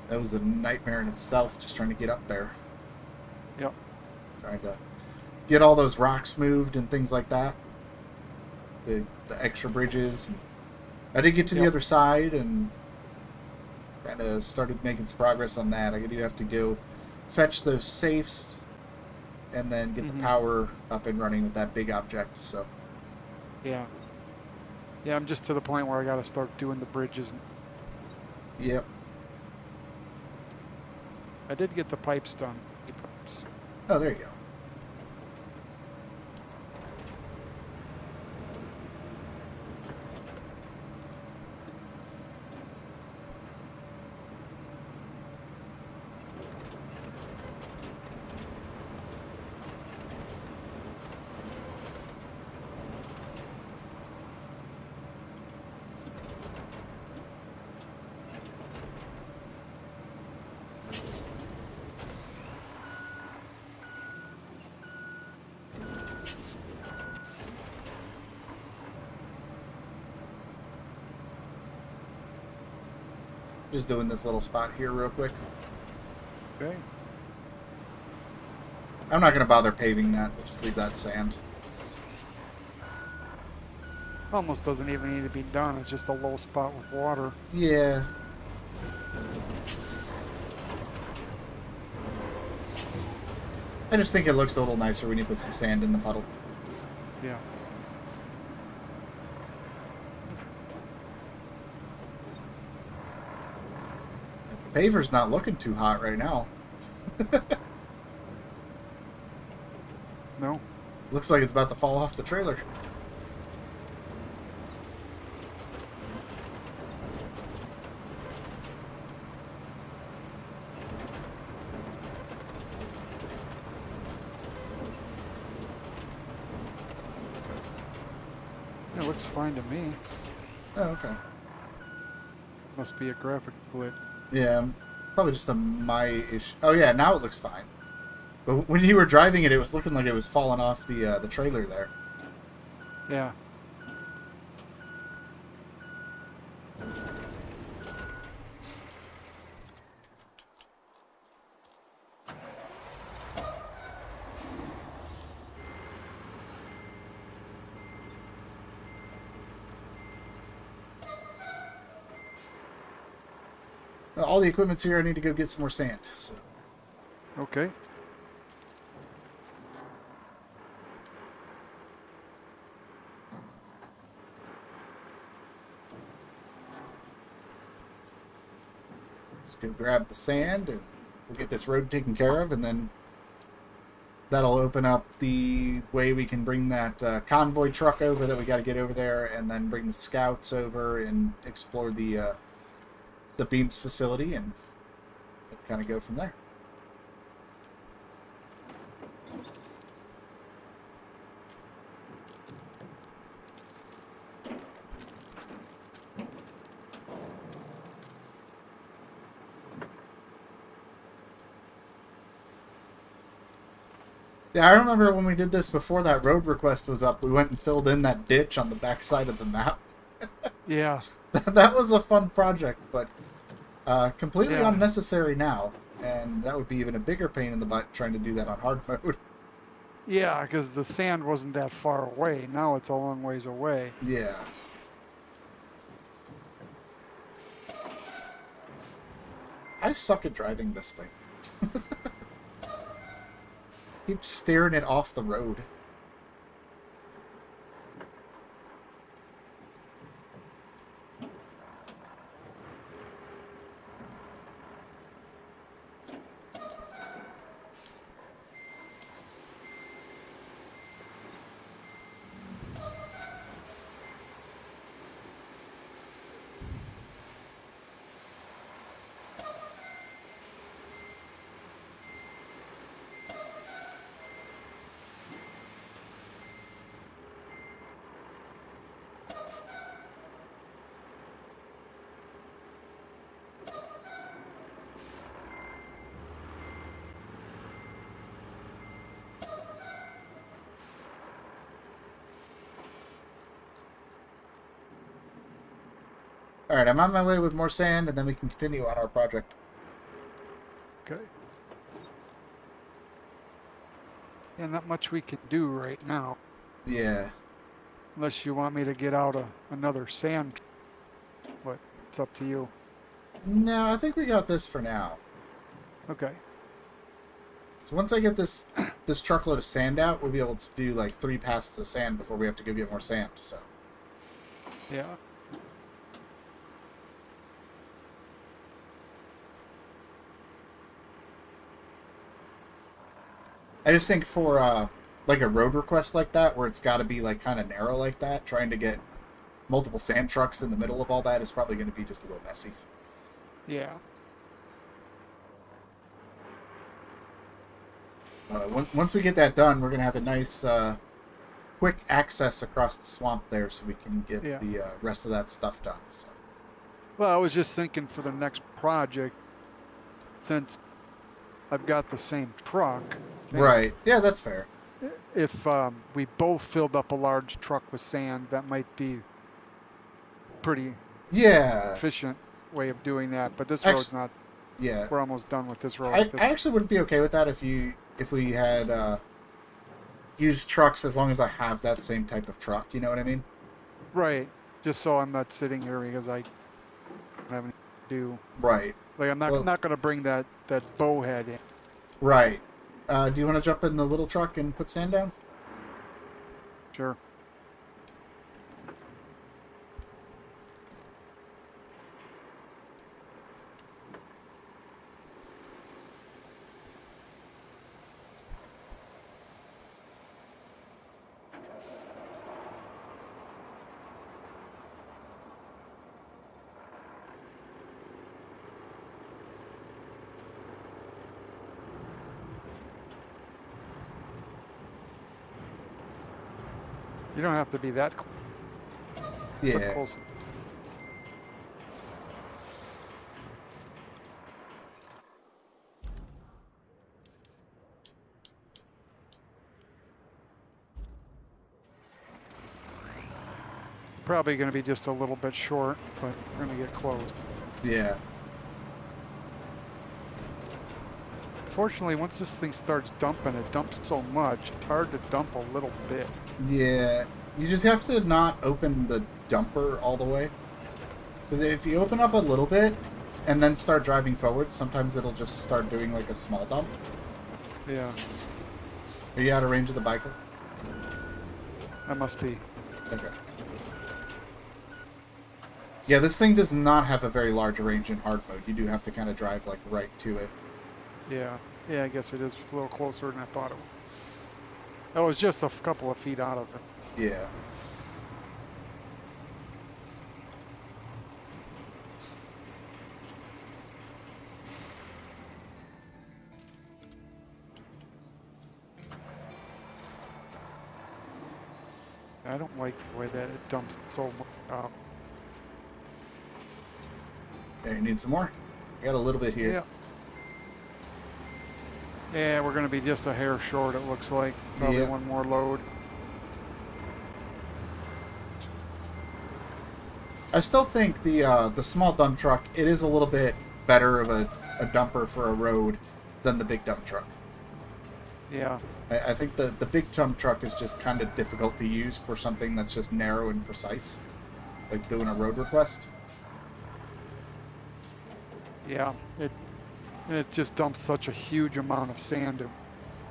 That was a nightmare in itself, just trying to get up there. Yep. Trying to get all those rocks moved and things like that. The extra bridges. I did get to the other side and kind of started making some progress on that. I do have to go fetch those safes and then get the power up and running with that big object. So yeah, I'm just to the point where I got to start doing the bridges. Yep. I did get the pipes done. Pipes. Oh, there you go. Just doing this little spot here real quick. Okay. I'm not going to bother paving that. We'll just leave that sand. Almost doesn't even need to be done. It's just a low spot with water. Yeah. I just think it looks a little nicer when you put some sand in the puddle. Yeah. The paver's not looking too hot right now. No. Looks like it's about to fall off the trailer. It looks fine to me. Oh, okay. Must be a graphic glitch. Yeah, probably just a my issue. Oh yeah, now it looks fine. But when you were driving it, it was looking like it was falling off the trailer there. Yeah. All the equipment's here. I need to go get some more sand. So. Okay. Let's go grab the sand and we'll get this road taken care of, and then that'll open up the way we can bring that convoy truck over that we got to get over there, and then bring the scouts over and explore the Beams facility, and kind of go from there. Yeah, I remember when we did this before that road request was up, we went and filled in that ditch on the backside of the map. Yeah. That was a fun project, but completely Yeah. unnecessary now. And that would be even a bigger pain in the butt trying to do that on hard mode. Yeah, because the sand wasn't that far away. Now it's a long ways away. Yeah. I suck at driving this thing. Keep staring it off the road. Alright, I'm on my way with more sand, and then we can continue on our project. Okay. Yeah, not much we can do right now. Yeah. Unless you want me to get out another sand. But it's up to you. No, I think we got this for now. Okay. So once I get this truckload of sand out, we'll be able to do like 3 passes of sand before we have to go get more sand, so. Yeah. I just think for like a road request like that, where it's got to be like kind of narrow like that, trying to get multiple sand trucks in the middle of all that is probably going to be just a little messy. Yeah. Once we get that done, we're going to have a nice quick access across the swamp there so we can get the rest of that stuff done. So. Well, I was just thinking for the next project, since I've got the same truck. Right. Yeah, that's fair. If we both filled up a large truck with sand, that might be pretty efficient way of doing that. But this road's not. Yeah. We're almost done with this road. I actually wouldn't be okay with that if we had used trucks as long as I have that same type of truck. You know what I mean? Right. Just so I'm not sitting here because I don't have anything to do. Right. Like I'm not going to bring that bow head in. Right. Do you want to jump in the little truck and put sand down? Sure. You don't have to be that close. Yeah. Close. Probably going to be just a little bit short, but we're going to get close. Yeah. Fortunately, once this thing starts dumping, it dumps so much, it's hard to dump a little bit. Yeah. You just have to not open the dumper all the way. Because if you open up a little bit and then start driving forward, sometimes it'll just start doing like a small dump. Yeah. Are you out of range of the bike? That must be. Okay. Yeah, this thing does not have a very large range in hard mode. You do have to kind of drive like right to it. Yeah. Yeah, I guess it is a little closer than I thought it was. That was just a couple of feet out of it. Yeah. I don't like the way that it dumps so much out. Okay, you need some more? I got a little bit here. Yeah. Yeah, we're going to be just a hair short, it looks like. Probably Yeah. one more load. I still think the small dump truck, it is a little bit better of a dumper for a road than the big dump truck. Yeah. I think the big dump truck is just kind of difficult to use for something that's just narrow and precise, like doing a road request. Yeah, it just dumps such a huge amount of sand in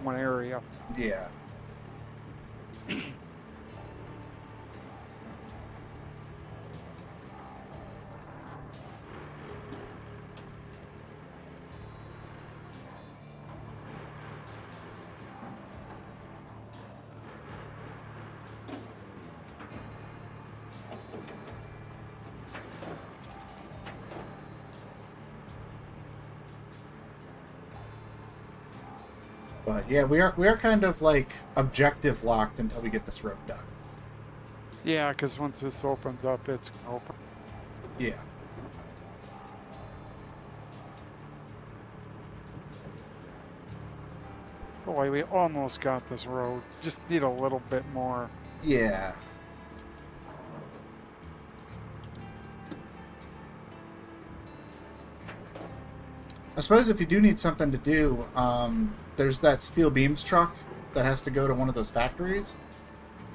one area. Yeah. But yeah, we are kind of like objective locked until we get this road done. Yeah, because once this opens up, it's going to open. Yeah. Boy, we almost got this road. Just need a little bit more. Yeah. I suppose if you do need something to do, there's that steel beams truck that has to go to one of those factories.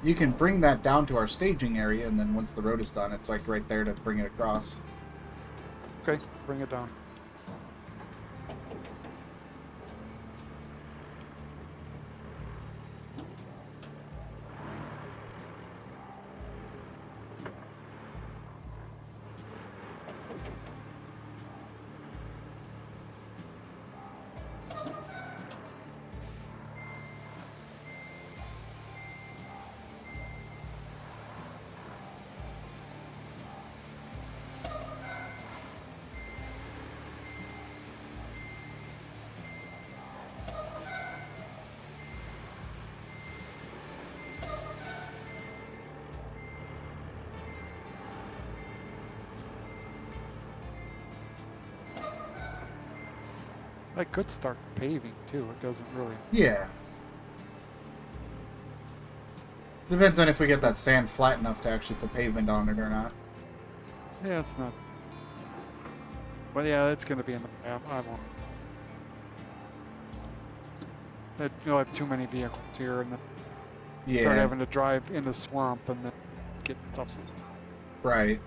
You can bring that down to our staging area, and then once the road is done, it's like right there to bring it across. Okay, bring it down. I could start paving too. It doesn't really. Yeah. Depends on if we get that sand flat enough to actually put pavement on it or not. Yeah, it's not. But yeah, it's going to be in the map. I won't. You'll have too many vehicles here, and then start having to drive in the swamp and then get stuff. Right.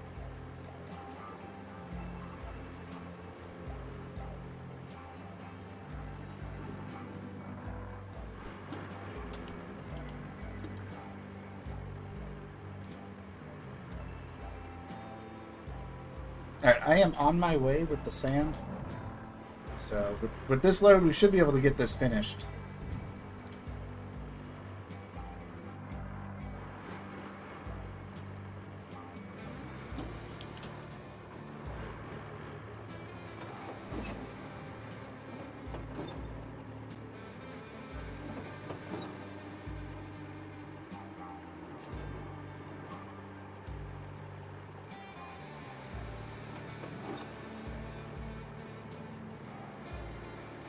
Alright, I am on my way with the sand. So, with this load, we should be able to get this finished.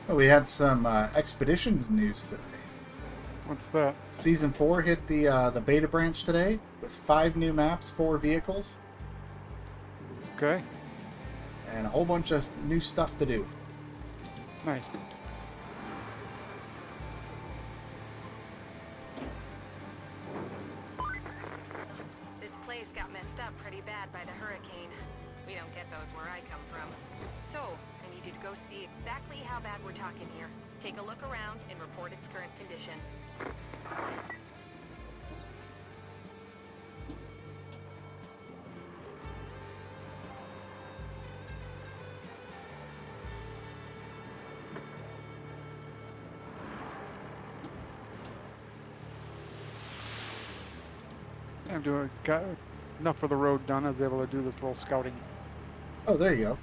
Oh, we had some expeditions news today. What's that? Season 4 hit the beta branch today with 5 new maps, 4 vehicles. Okay. And a whole bunch of new stuff to do. Nice. This place got messed up pretty bad by the hurricane. We don't get those where I come from. So, I need you to go see exactly how bad we're talking here. Take a look around and report its current condition. Got enough of the road done. I was able to do this little scouting. Oh, there you go.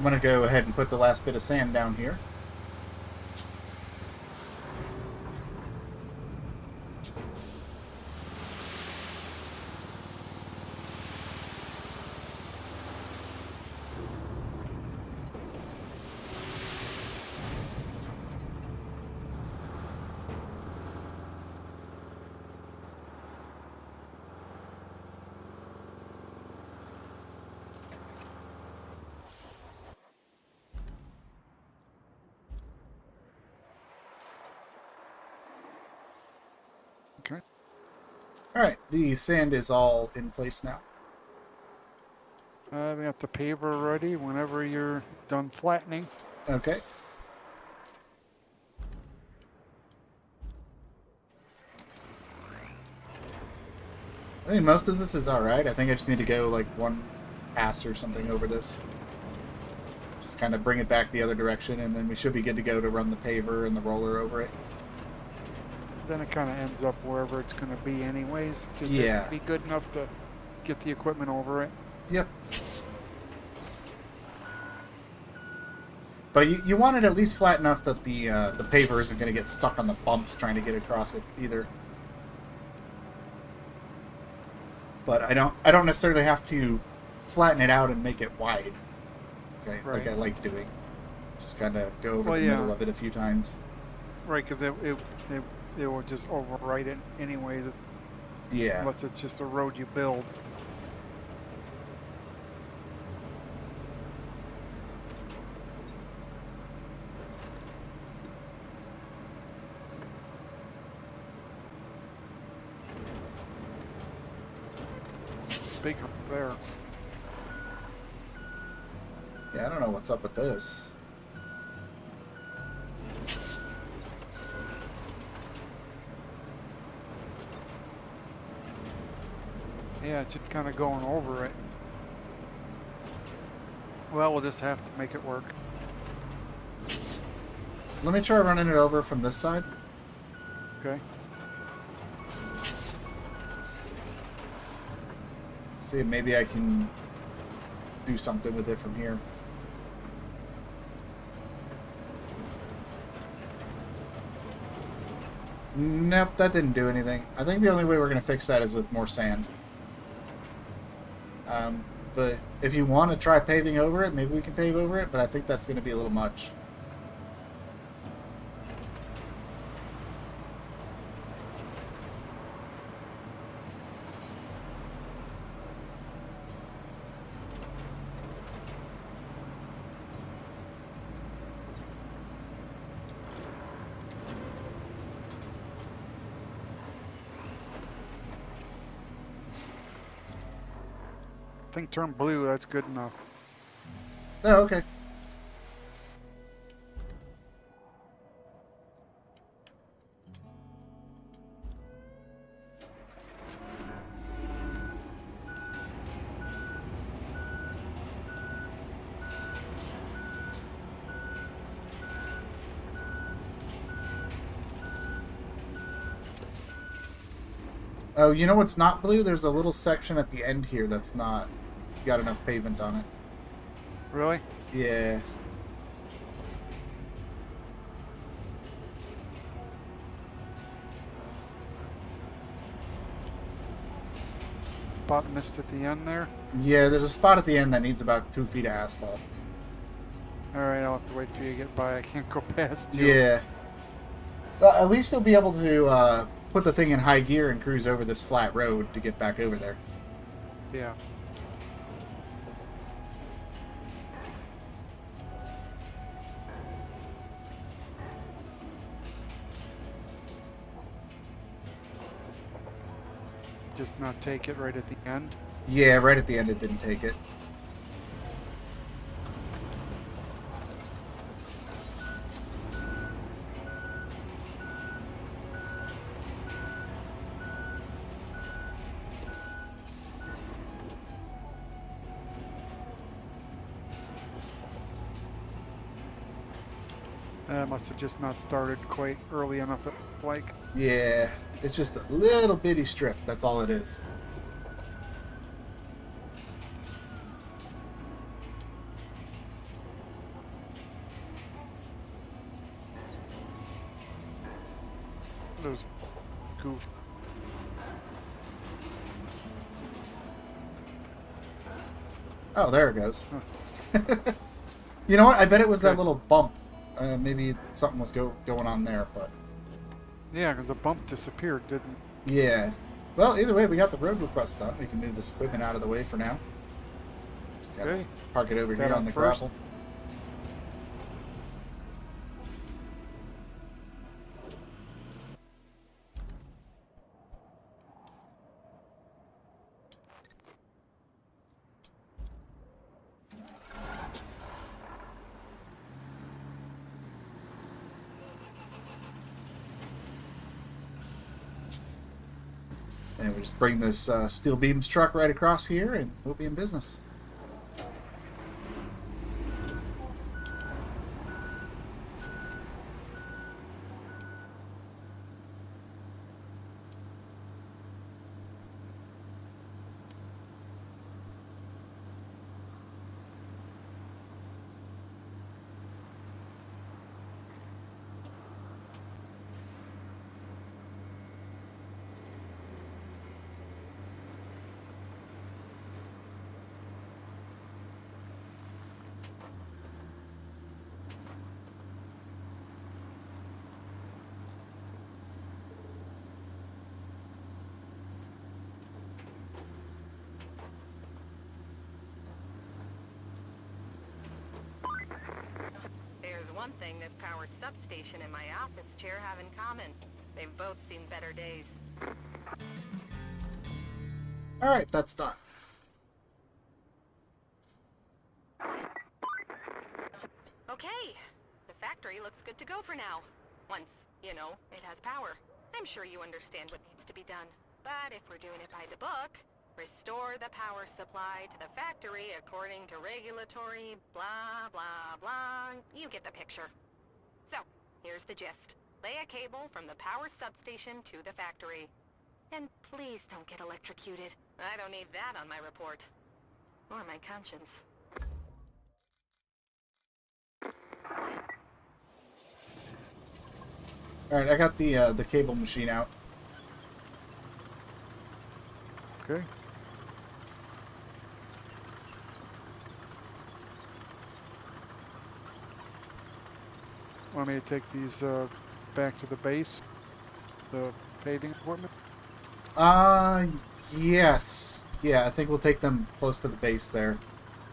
I'm going to go ahead and put the last bit of sand down here. Okay. Alright, the sand is all in place now. We got the paver ready whenever you're done flattening. Okay. I think most of this is alright. I think I just need to go like one pass or something over this. Just kind of bring it back the other direction, and then we should be good to go to run the paver and the roller over it. Then it kind of ends up wherever it's going to be anyways. Just has to be good enough to get the equipment over it. Yep. But you want it at least flat enough that the paver isn't going to get stuck on the bumps trying to get across it either. But I don't necessarily have to flatten it out and make it wide. Okay, right. Like I like doing. Just kind of go over the middle of it a few times. Right, because it will just overwrite it anyways. Yeah. Unless it's just a road you build. Big up there. Yeah, I don't know what's up with this. Yeah, it's just kind of going over it. Well, we'll just have to make it work. Let me try running it over from this side. Okay. See if maybe I can do something with it from here. Nope, that didn't do anything. I think the only way we're going to fix that is with more sand. But if you want to try paving over it, maybe we can pave over it, but I think that's going to be a little much. I think turn blue, that's good enough. Oh, okay. Oh, you know what's not blue? There's a little section at the end here that's not got enough pavement on it. Really? Yeah. Spot missed at the end there? Yeah, there's a spot at the end that needs about 2 feet of asphalt. Alright, I'll have to wait for you to get by. I can't go past you. Yeah. Well, at least you'll be able to put the thing in high gear and cruise over this flat road to get back over there. Yeah. Just not take it right at the end? Yeah, right at the end it didn't take it. Must have just not started quite early enough, it looked like. Yeah, it's just a little bitty strip, that's all it is. was goof. Oh, there it goes. Huh. You know what? I bet it was Okay. that little bump. Maybe something was going on there, but... Yeah, because the bump disappeared, didn't it? Yeah. Well, either way, we got the road request done. We can move this equipment out of the way for now. Just gotta Okay. park it over That here on on the first. gravel. And we just bring this steel beams truck right across here, and we'll be in business. There's one thing this power substation and my office chair have in common. They've both seen better days. Alright, that's done. Okay, the factory looks good to go for now. Once, you know, it has power. I'm sure you understand what needs to be done. But if we're doing it by the book, restore the power supply to the factory according to regulatory blah blah blah. You get the picture. So, here's the gist. Lay a cable from the power substation to the factory. And please don't get electrocuted. I don't need that on my report. Or my conscience. Alright, I got the cable machine out. Okay. Want me to take these back to the base? The paving equipment? Yes. Yeah, I think we'll take them close to the base there.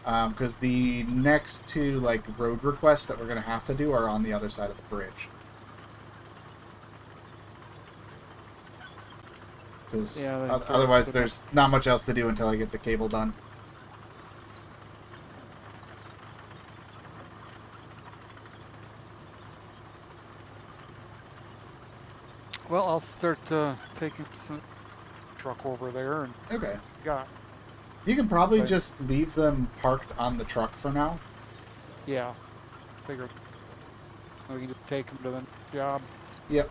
Because the next two, like, road requests that we're going to have to do are on the other side of the bridge. Because Yeah, otherwise there's not much else to do until I get the cable done. Well, I'll start taking some truck over there and Okay. got. You can probably So- just leave them parked on the truck for now. Yeah. Figured we can just take them to the job. Yep.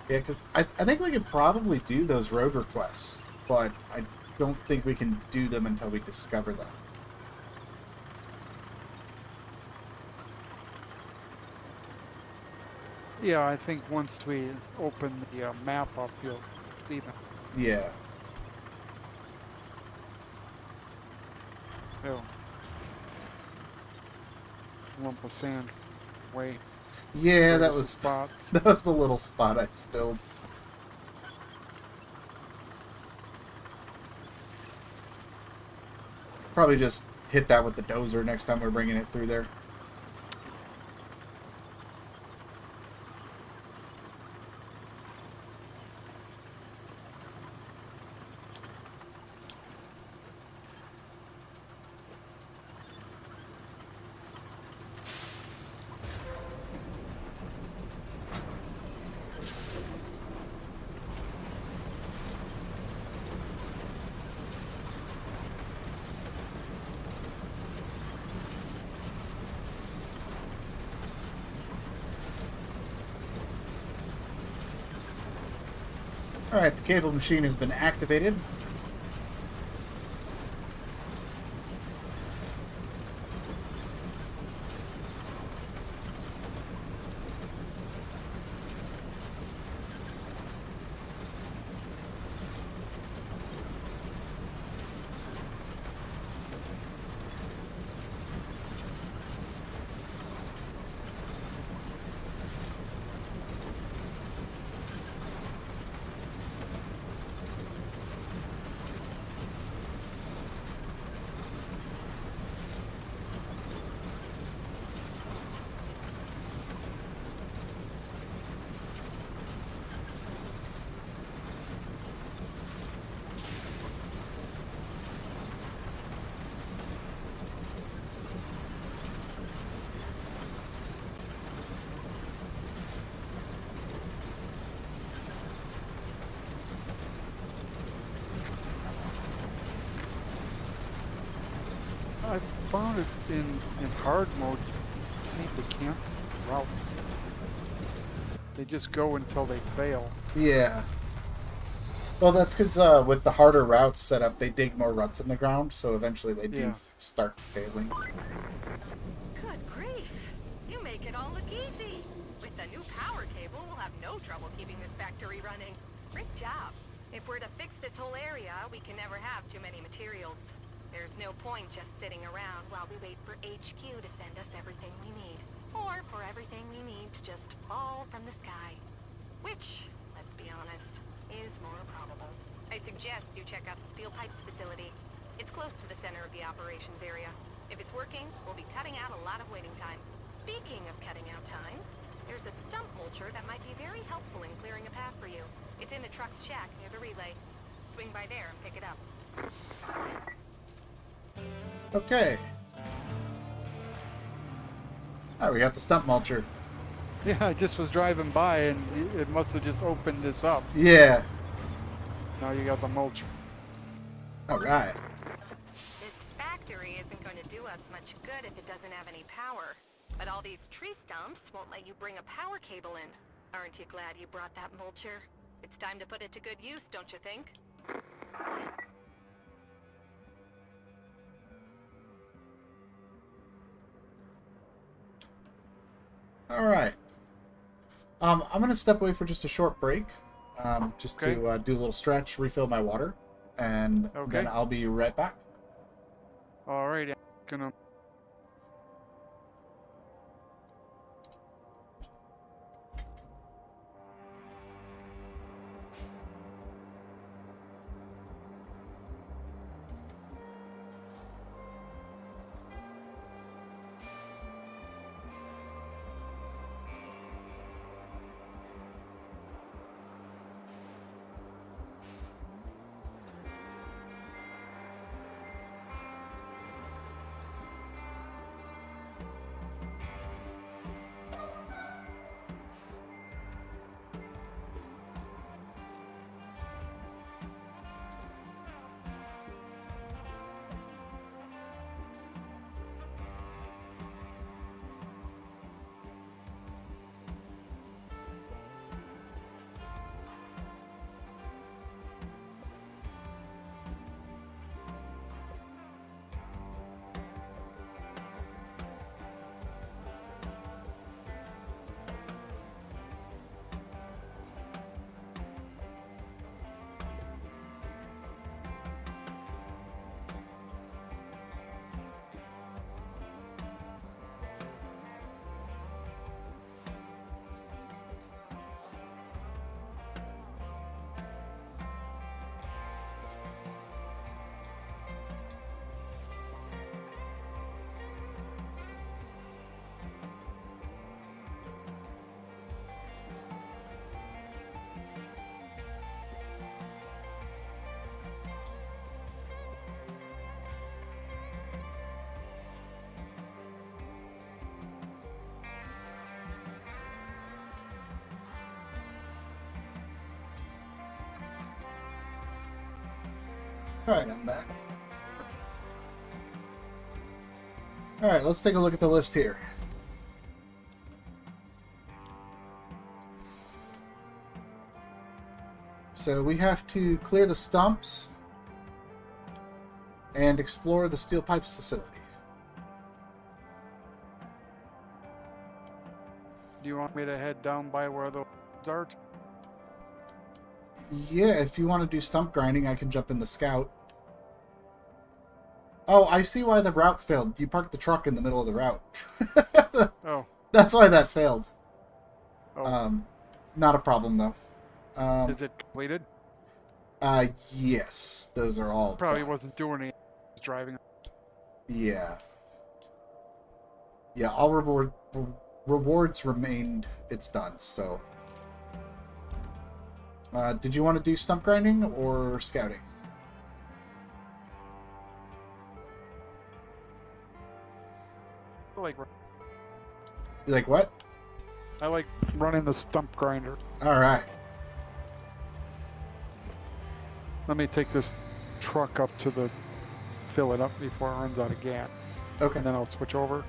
Yeah, because I think we could probably do those road requests, but I don't think we can do them until we discover them. Yeah, I think once we open the map up, you'll see them. Yeah. Oh. Lump of sand way. Yeah, that There's was the spots. that was the little spot I spilled. Probably just hit that with the dozer next time we're bringing it through there. Alright, the cable machine has been activated. I found it in hard mode, it seemed to cancel the route. They just go until they fail. Yeah. Well, that's because with the harder routes set up, they dig more ruts in the ground, so eventually they do start failing. Good grief! You make it all look easy. With the new power cable, we'll have no trouble keeping this factory running. Great job. If we're to fix this whole area, we can never have too many materials. There's no point just sitting around while we wait for HQ to send us everything we need. Or for everything we need to just fall from the sky. Which, let's be honest, is more probable. I suggest you check out the steel pipes facility. It's close to the center of the operations area. If it's working, we'll be cutting out a lot of waiting time. Speaking of cutting out time, there's a stump mulcher that might be very helpful in clearing a path for you. It's in the truck's shack near the relay. Swing by there and pick it up. Okay. Oh, we got the stump mulcher. Yeah, I just was driving by and it must have just opened this up. Yeah. Now you got the mulcher. Alright. This factory isn't going to do us much good if it doesn't have any power. But all these tree stumps won't let you bring a power cable in. Aren't you glad you brought that mulcher? It's time to put it to good use, don't you think? Alright. I'm going to step away for just a short break. Just to do a little stretch, refill my water. And then I'll be right back. Alright, I'm gonna... Alright, I'm back. Alright, let's take a look at the list here. So we have to clear the stumps and explore the steel pipes facility. Do you want me to head down by where those are? Yeah, if you want to do stump grinding, I can jump in the scout. Oh, I see why the route failed. You parked the truck in the middle of the route. Oh. That's why that failed. Oh. Not a problem, though. Is it completed? Yes. Those are all Probably done. wasn't doing anything. Just driving. Yeah. Yeah, all rewards remained. It's done, so... did you want to do stump grinding or scouting? You like what? I like running the stump grinder. Alright. Let me take this truck up to the... fill it up before it runs out of gas. Okay. And then I'll switch over.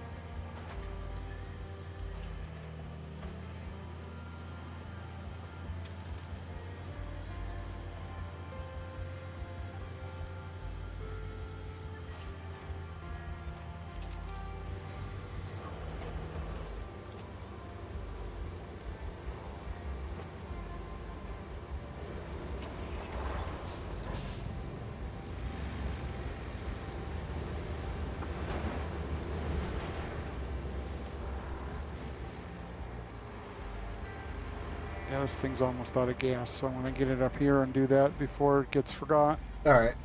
Yeah, this thing's almost out of gas, so I'm going to get it up here and do that before it gets forgot. Alright.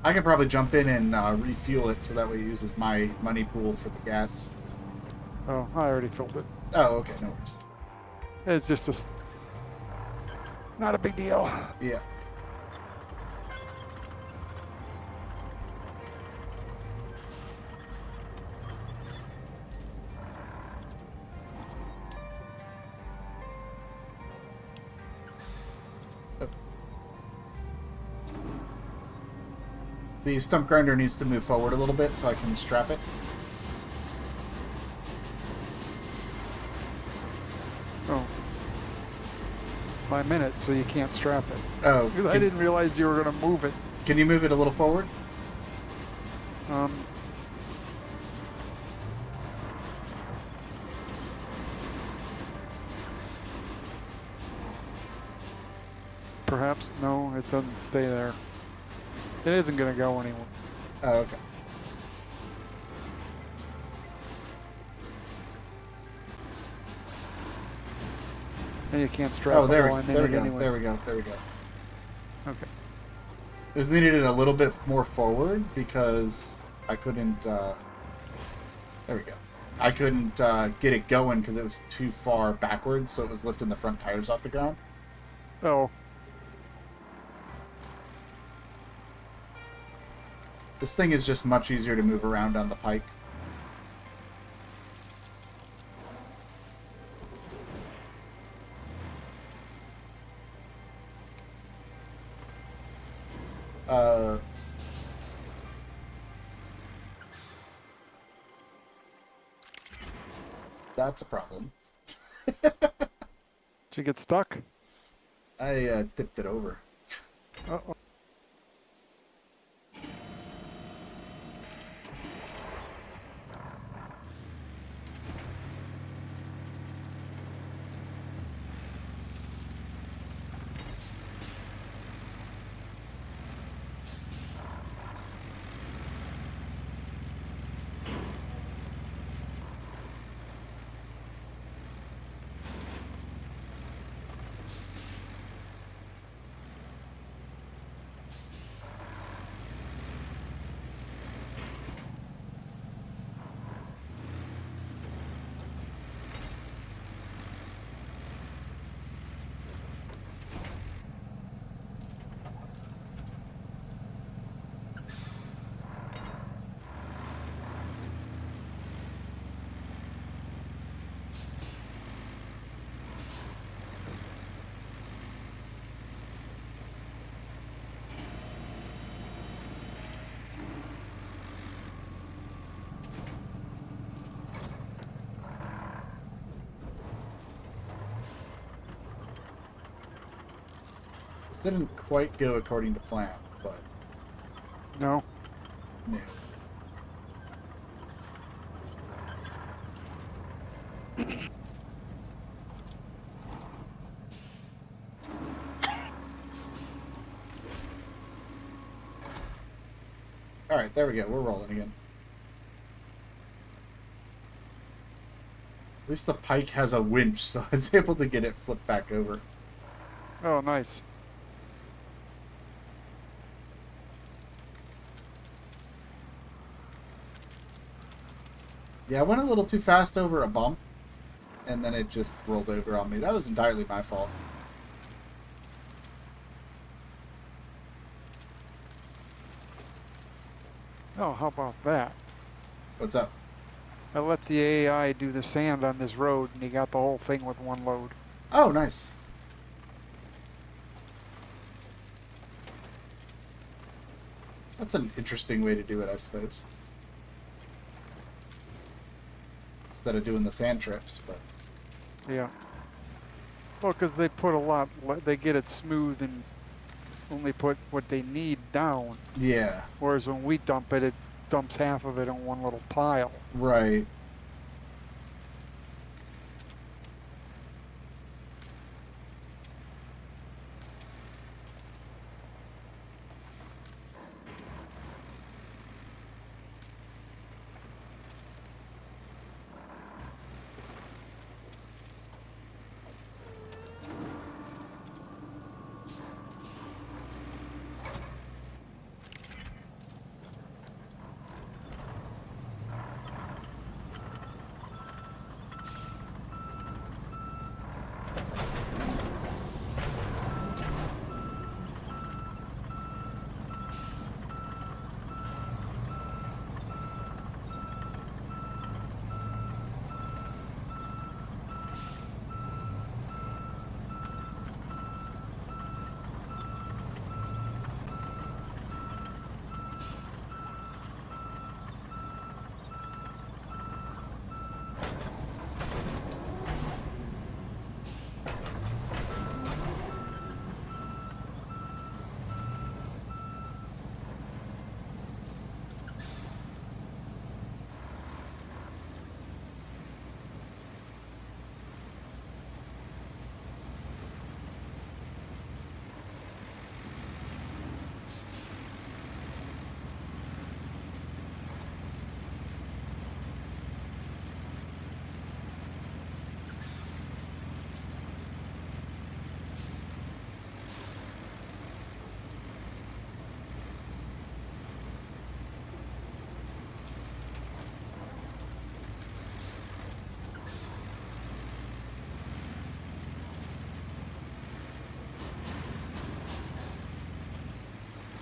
I can probably jump in and refuel it so that way it uses my money pool for the gas. Oh, I already filled it. Oh, okay, no worries. It's just not a big deal. Yeah. The stump grinder needs to move forward a little bit so I can strap it. Oh. By minute, so you can't strap it. Oh. I didn't realize you were going to move it. Can you move it a little forward? Perhaps. No, it doesn't stay there. It isn't going to go anywhere. Oh, okay. And you can't strap Oh, it there on we go. anyway. There we go. Okay. Just needed it a little bit more forward because I couldn't. There we go. I couldn't get it going because it was too far backwards, so it was lifting the front tires off the ground. Oh. This thing is just much easier to move around on the pike. That's a problem. Did you get stuck? I tipped it over. Uh-oh. This didn't quite go according to plan, but... No? No. Alright, there we go. We're rolling again. At least the pike has a winch, so I was able to get it flipped back over. Oh, nice. Yeah, I went a little too fast over a bump, and then it just rolled over on me. That was entirely my fault. Oh, how about that? What's up? I let the AI do the sand on this road, and he got the whole thing with one load. Oh, nice. That's an interesting way to do it, I suppose. Instead of doing the sand trips, but... Yeah. Well, because they put a lot, they get it smooth and only put what they need down. Yeah. Whereas when we dump it, it dumps half of it on one little pile. Right.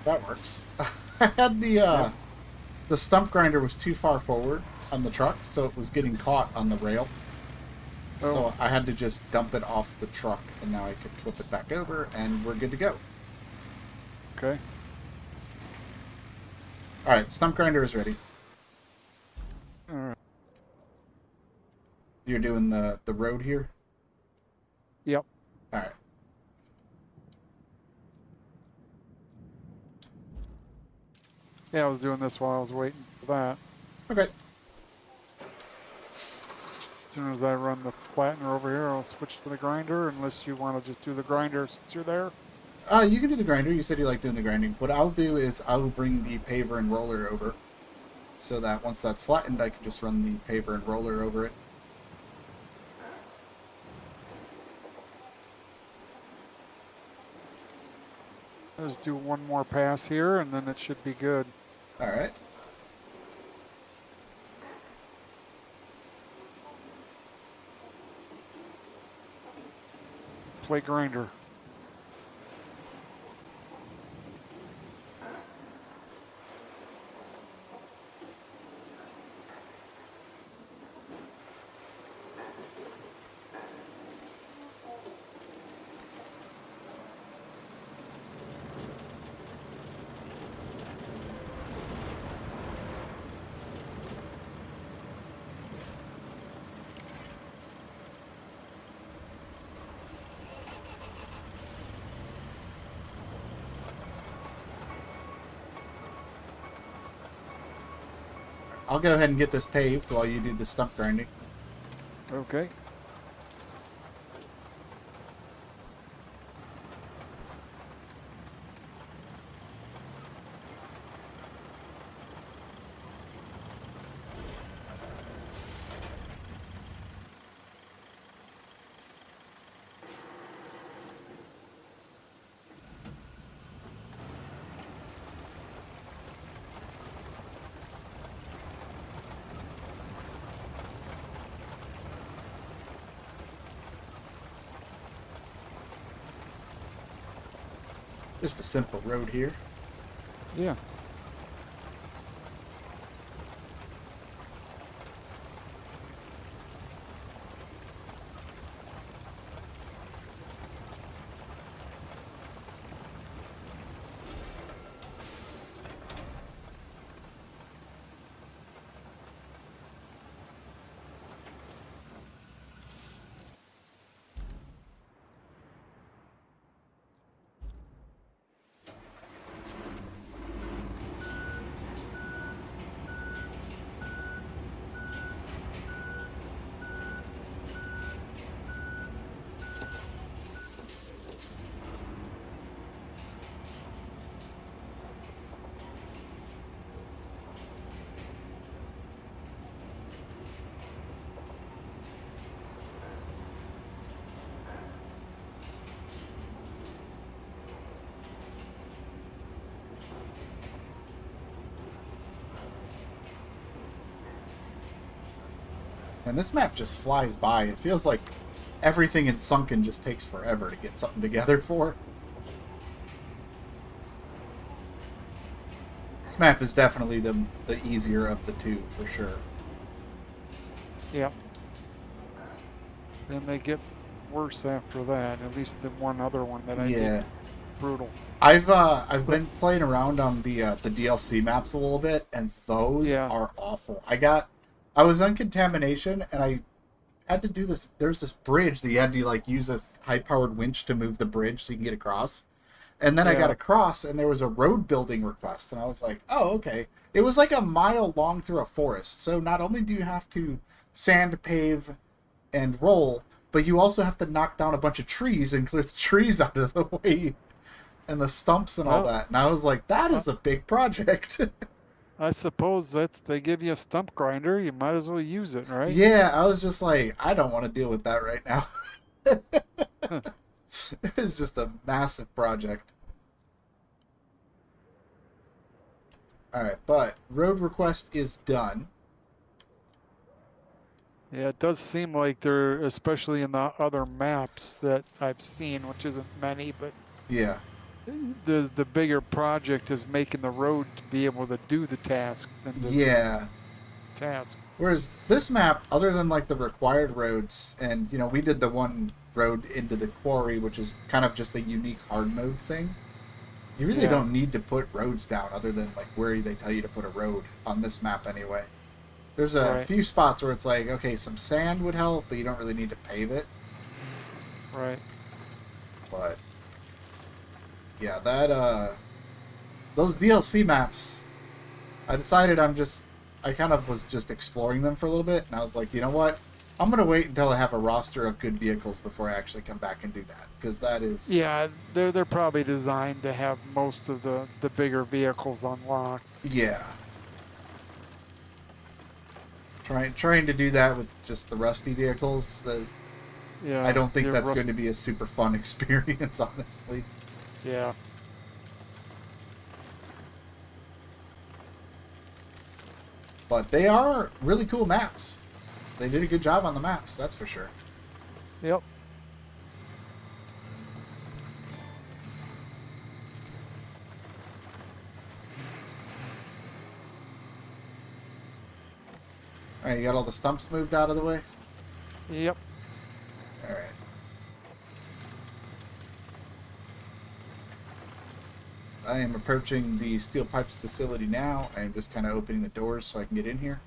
That works. I had the stump grinder was too far forward on the truck, so it was getting caught on the rail. Oh. So I had to just dump it off the truck, and now I can flip it back over, and we're good to go. Okay. Alright, stump grinder is ready. Alright. You're doing the road here? Yep. Alright. Yeah, I was doing this while I was waiting for that. Okay. As soon as I run the flattener over here, I'll switch to the grinder, unless you want to just do the grinder since you're there. You can do the grinder. You said you like doing the grinding. What I'll do is I'll bring the paver and roller over, so that once that's flattened, I can just run the paver and roller over it. Just do one more pass here, and then it should be good. Alright. Play grinder. I'll go ahead and get this paved while you do the stump grinding. Okay. Just a simple road here. Yeah. And this map just flies by. It feels like everything in Sunken just takes forever to get something together for. This map is definitely the easier of the two, for sure. Yeah. Then they get worse after that. At least the one other one that I did. Brutal. I've been playing around on the DLC maps a little bit, and those are awful. I was on Contamination, and I had to do this. There's this bridge that you had to like use a high-powered winch to move the bridge so you can get across. And then I got across, and there was a road building request, and I was like, oh, okay. It was like a mile long through a forest, so not only do you have to sand, pave, and roll, but you also have to knock down a bunch of trees and clear the trees out of the way, and the stumps and all that. And I was like, that is a big project. I suppose they give you a stump grinder, you might as well use it, right? Yeah, I was just like, I don't want to deal with that right now. It's just a massive project. Alright, but road request is done. Yeah, it does seem like they're, especially in the other maps that I've seen, which isn't many, but yeah, the bigger project is making the road to be able to do the task than the task. Whereas this map, other than like the required roads, and you know, we did the one road into the quarry, which is kind of just a unique hard mode thing. You really don't need to put roads down other than like where they tell you to put a road on this map anyway. There's a few spots where it's like, okay, some sand would help, but you don't really need to pave it. Right. But yeah, that those DLC maps, I decided I kind of was just exploring them for a little bit, and I was like, you know what? I'm going to wait until I have a roster of good vehicles before I actually come back and do that, because that is... Yeah, they're probably designed to have most of the bigger vehicles unlocked. Yeah. Trying to do that with just the rusty vehicles, I don't think that's going to be a super fun experience, honestly. Yeah. But they are really cool maps. They did a good job on the maps, that's for sure. Yep. Alright, you got all the stumps moved out of the way? Yep. Alright. I am approaching the steel pipes facility now. I am just kind of opening the doors so I can get in here.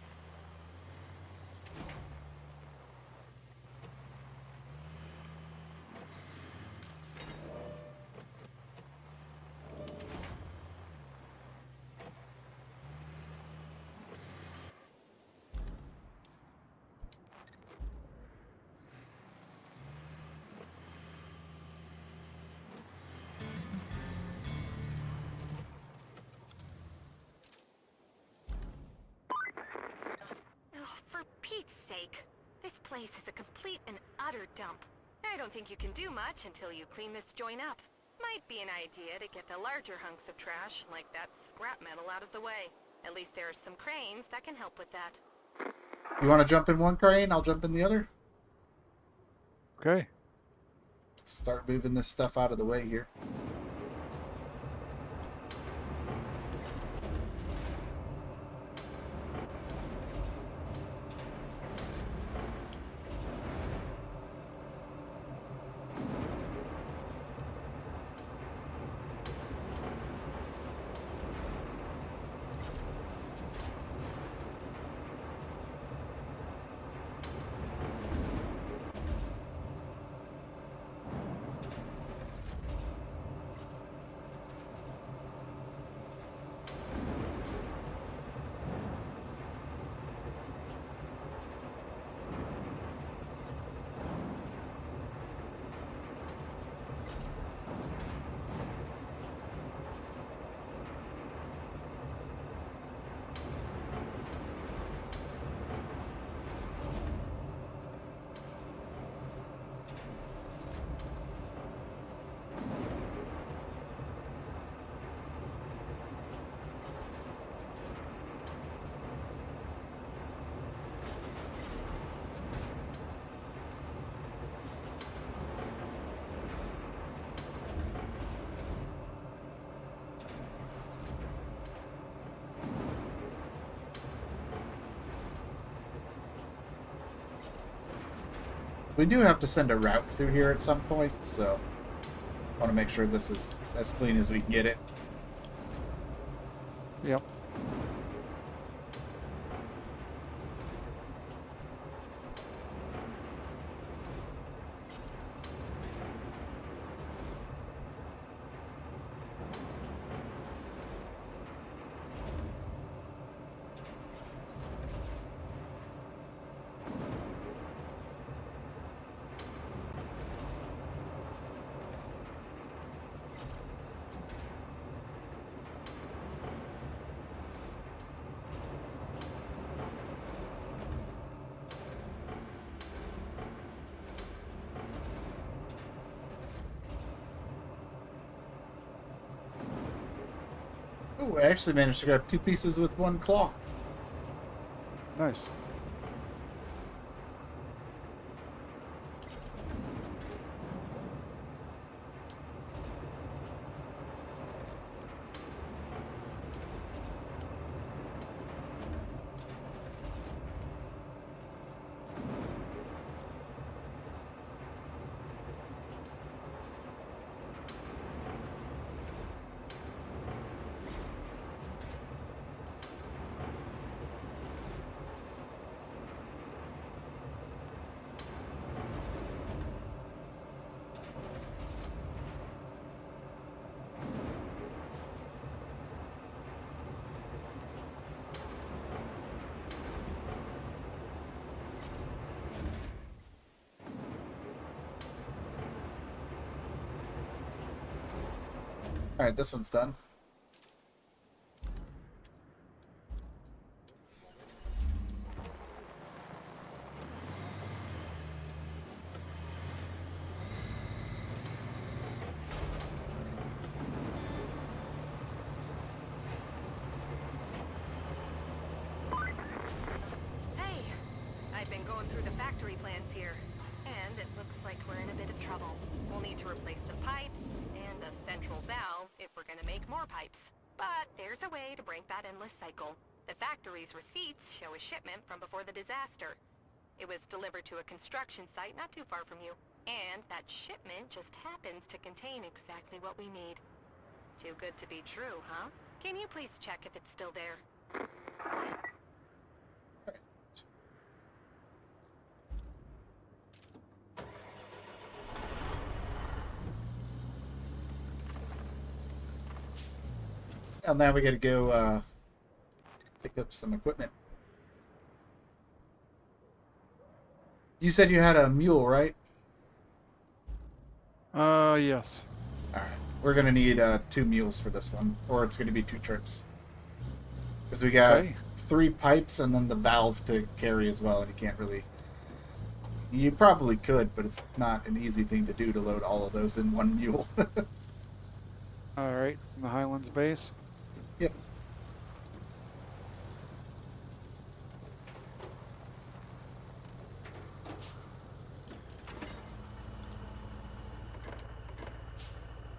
sake. This place is a complete and utter dump. I don't think you can do much until you clean this joint up. Might be an idea to get the larger hunks of trash, like that scrap metal, out of the way. At least there are some cranes that can help with that. You want to jump in one crane? I'll jump in the other. Okay. Start moving this stuff out of the way here. We do have to send a route through here at some point, so I want to make sure this is as clean as we can get it. Yep. Oh, I actually managed to grab 2 pieces with 1 claw. Nice. Alright, this one's done. Hey, I've been going through the factory plans here, and it looks like we're in a bit of trouble. We'll need to replace the pipes and a central valve if we're gonna make more pipes. But there's a way to break that endless cycle. The factory's receipts show a shipment from before the disaster. It was delivered to a construction site not too far from you, and that shipment just happens to contain exactly what we need. Too good to be true, huh? Can you please check if it's still there? And now we gotta go pick up some equipment. You said you had a mule, right? Yes. Alright. We're gonna need 2 mules for this one, or it's gonna be 2 trips. Because we got Okay. 3 pipes and then the valve to carry as well, and you can't really... You probably could, but it's not an easy thing to do to load all of those in one mule. All right, from the Highlands base. Yep.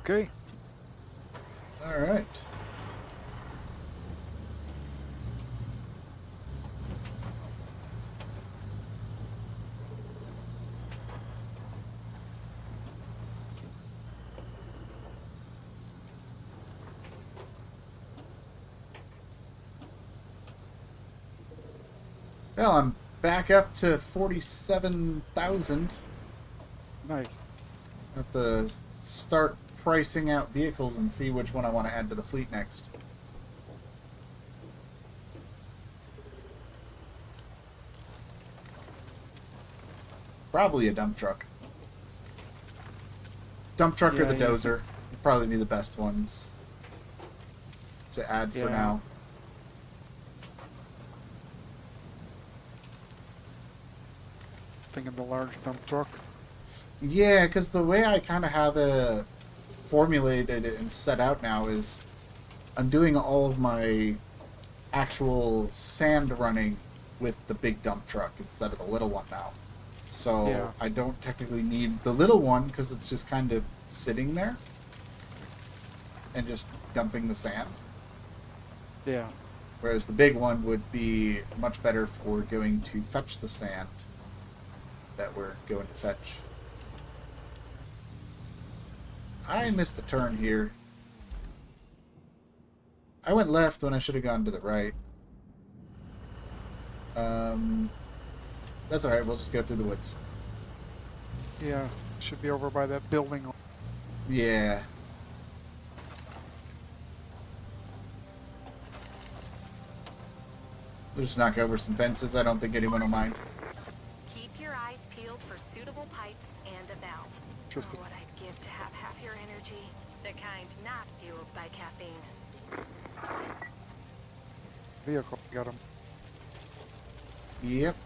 Okay. All right. Well, I'm back up to 47,000. Nice. Have to start pricing out vehicles and see which one I want to add to the fleet next. Probably a dump truck. Dump truck or the Yeah, dozer would probably be the best ones to add for Yeah. now. Thinking the large dump truck. Yeah, because the way I kind of have it formulated and set out now is I'm doing all of my actual sand running with the big dump truck instead of the little one now. So Yeah. I don't technically need the little one because it's just kind of sitting there and just dumping the sand. Yeah. Whereas the big one would be much better for going to fetch the sand that we're going to fetch. I missed a turn here. I went left when I should have gone to the right. That's alright, we'll just go through the woods. Yeah. Should be over by that building. Yeah. We'll just knock over some fences, I don't think anyone will mind. Keep your eyes peeled for suitable pipes and a valve. Just Oh, what I'd give to have half your energy. The kind not fueled by caffeine. a vehicle. Got him. Yep.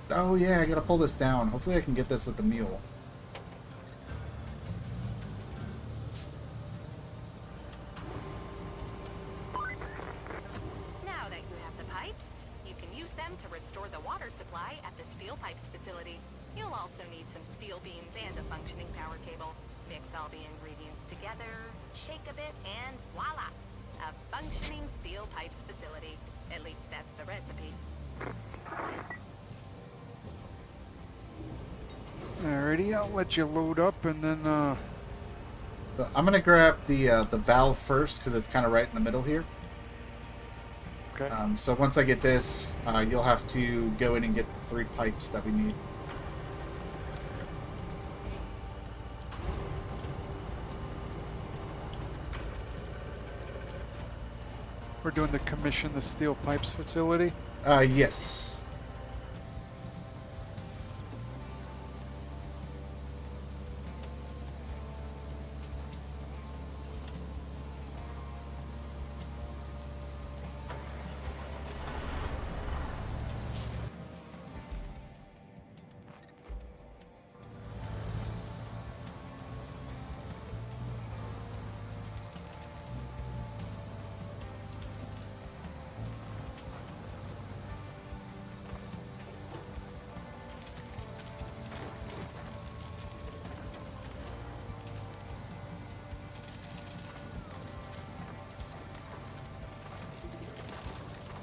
Oh yeah, I gotta pull this down. Hopefully I can get this with the mule. Now that you have the pipes, you can use them to restore the water supply at the steel pipes facility. You'll also need some steel beams and a functioning power cable. Mix all the ingredients together, shake a bit, and voila! A functioning steel pipes facility. At least that's the recipe. Alrighty, I'll let you load up and then So I'm gonna grab the valve first because it's kind of right in the middle here. okay. So once I get this, you'll have to go in and get the 3 pipes that we need. We're doing the commission the steel pipes facility. Yes.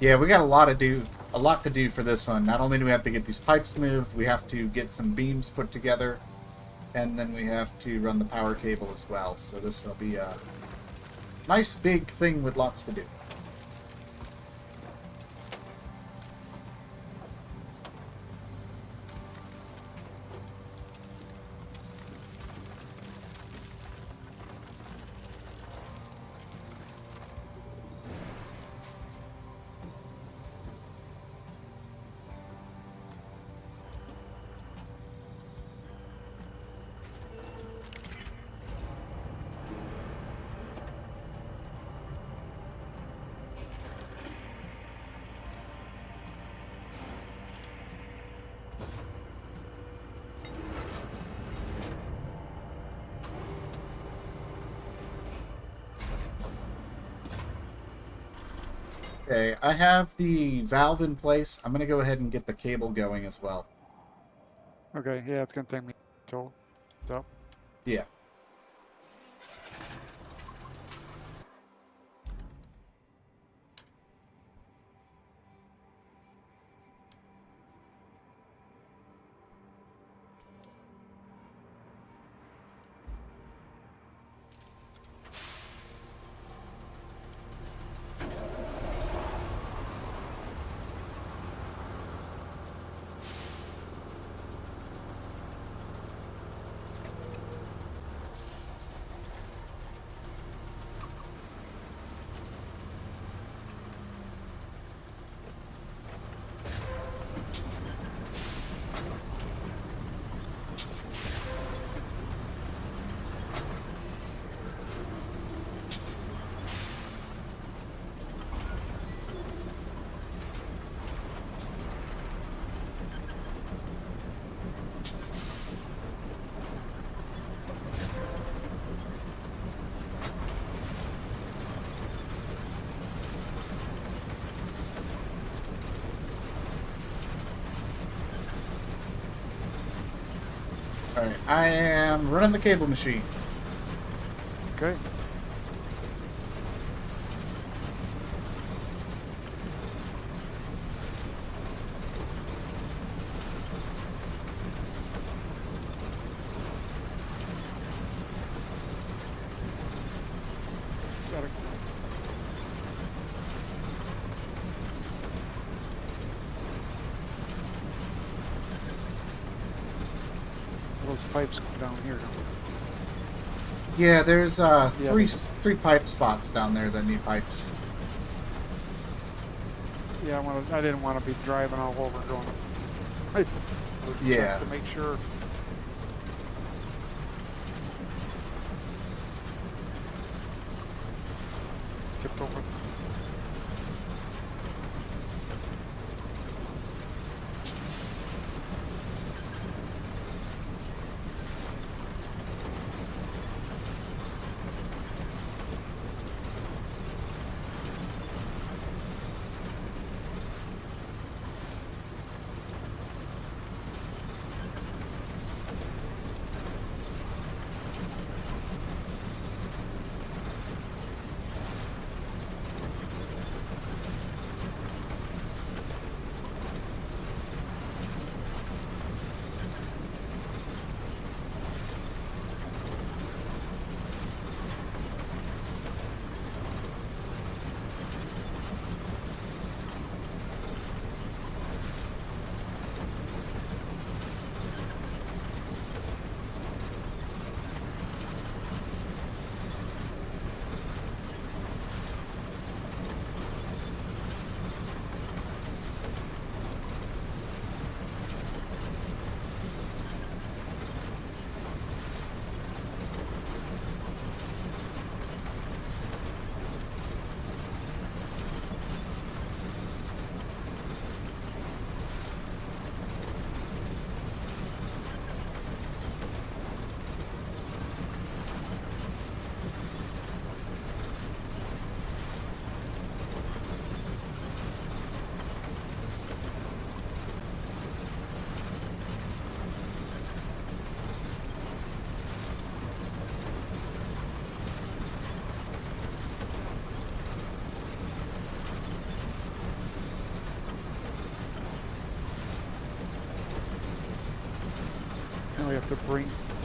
Yeah, we got a lot to do for this one. Not only do we have to get these pipes moved, we have to get some beams put together, and then we have to run the power cable as well. So this will be a nice big thing with lots to do. Okay, I have the valve in place. I'm going to go ahead and get the cable going as well. Okay, yeah, it's gonna take me till up. Yeah. Alright, I am running the cable machine. Okay. Got it. Those pipes go down here. Yeah, there's three pipe spots down there that need pipes. Yeah, I didn't want to be driving all over going. Yeah. To make sure. Tipped over. Now we have to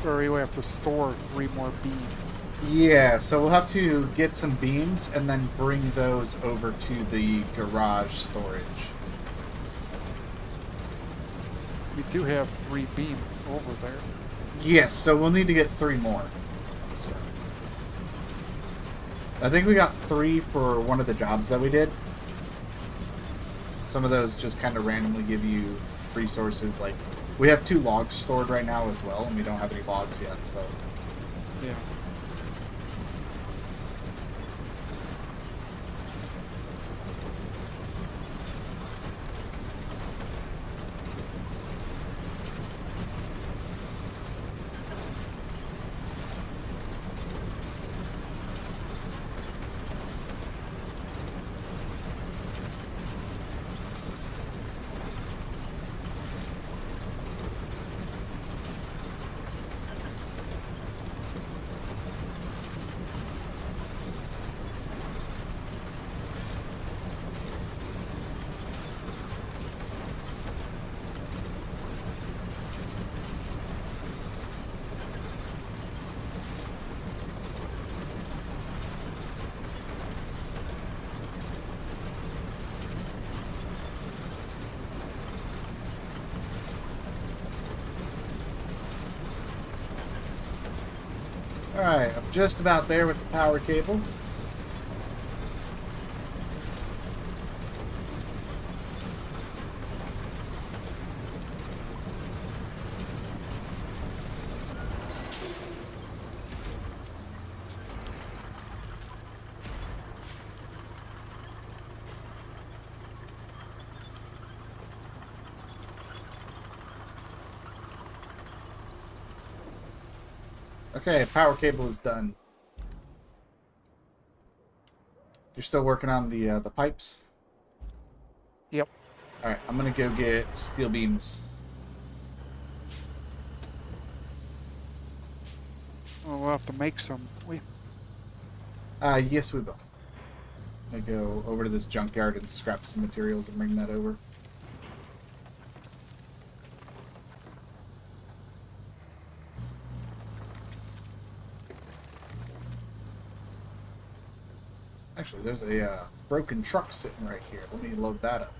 we have to store 3 more beams. Yeah, so we'll have to get some beams and then bring those over to the garage storage. We do have 3 beams over there. Yes, so we'll need to get 3 more. So. I think we got 3 for one of the jobs that we did. Some of those just kind of randomly give you resources. Like, we have 2 logs stored right now as well, and we don't have any logs yet, so... Yeah. Alright, I'm just about there with the power cable. Okay, power cable is done. You're still working on the pipes? Yep. Alright, I'm gonna go get steel beams. Well, we'll have to make some. Yes we will. I'm gonna go over to this junkyard and scrap some materials and bring that over. Actually, there's a broken truck sitting right here. Let me load that up.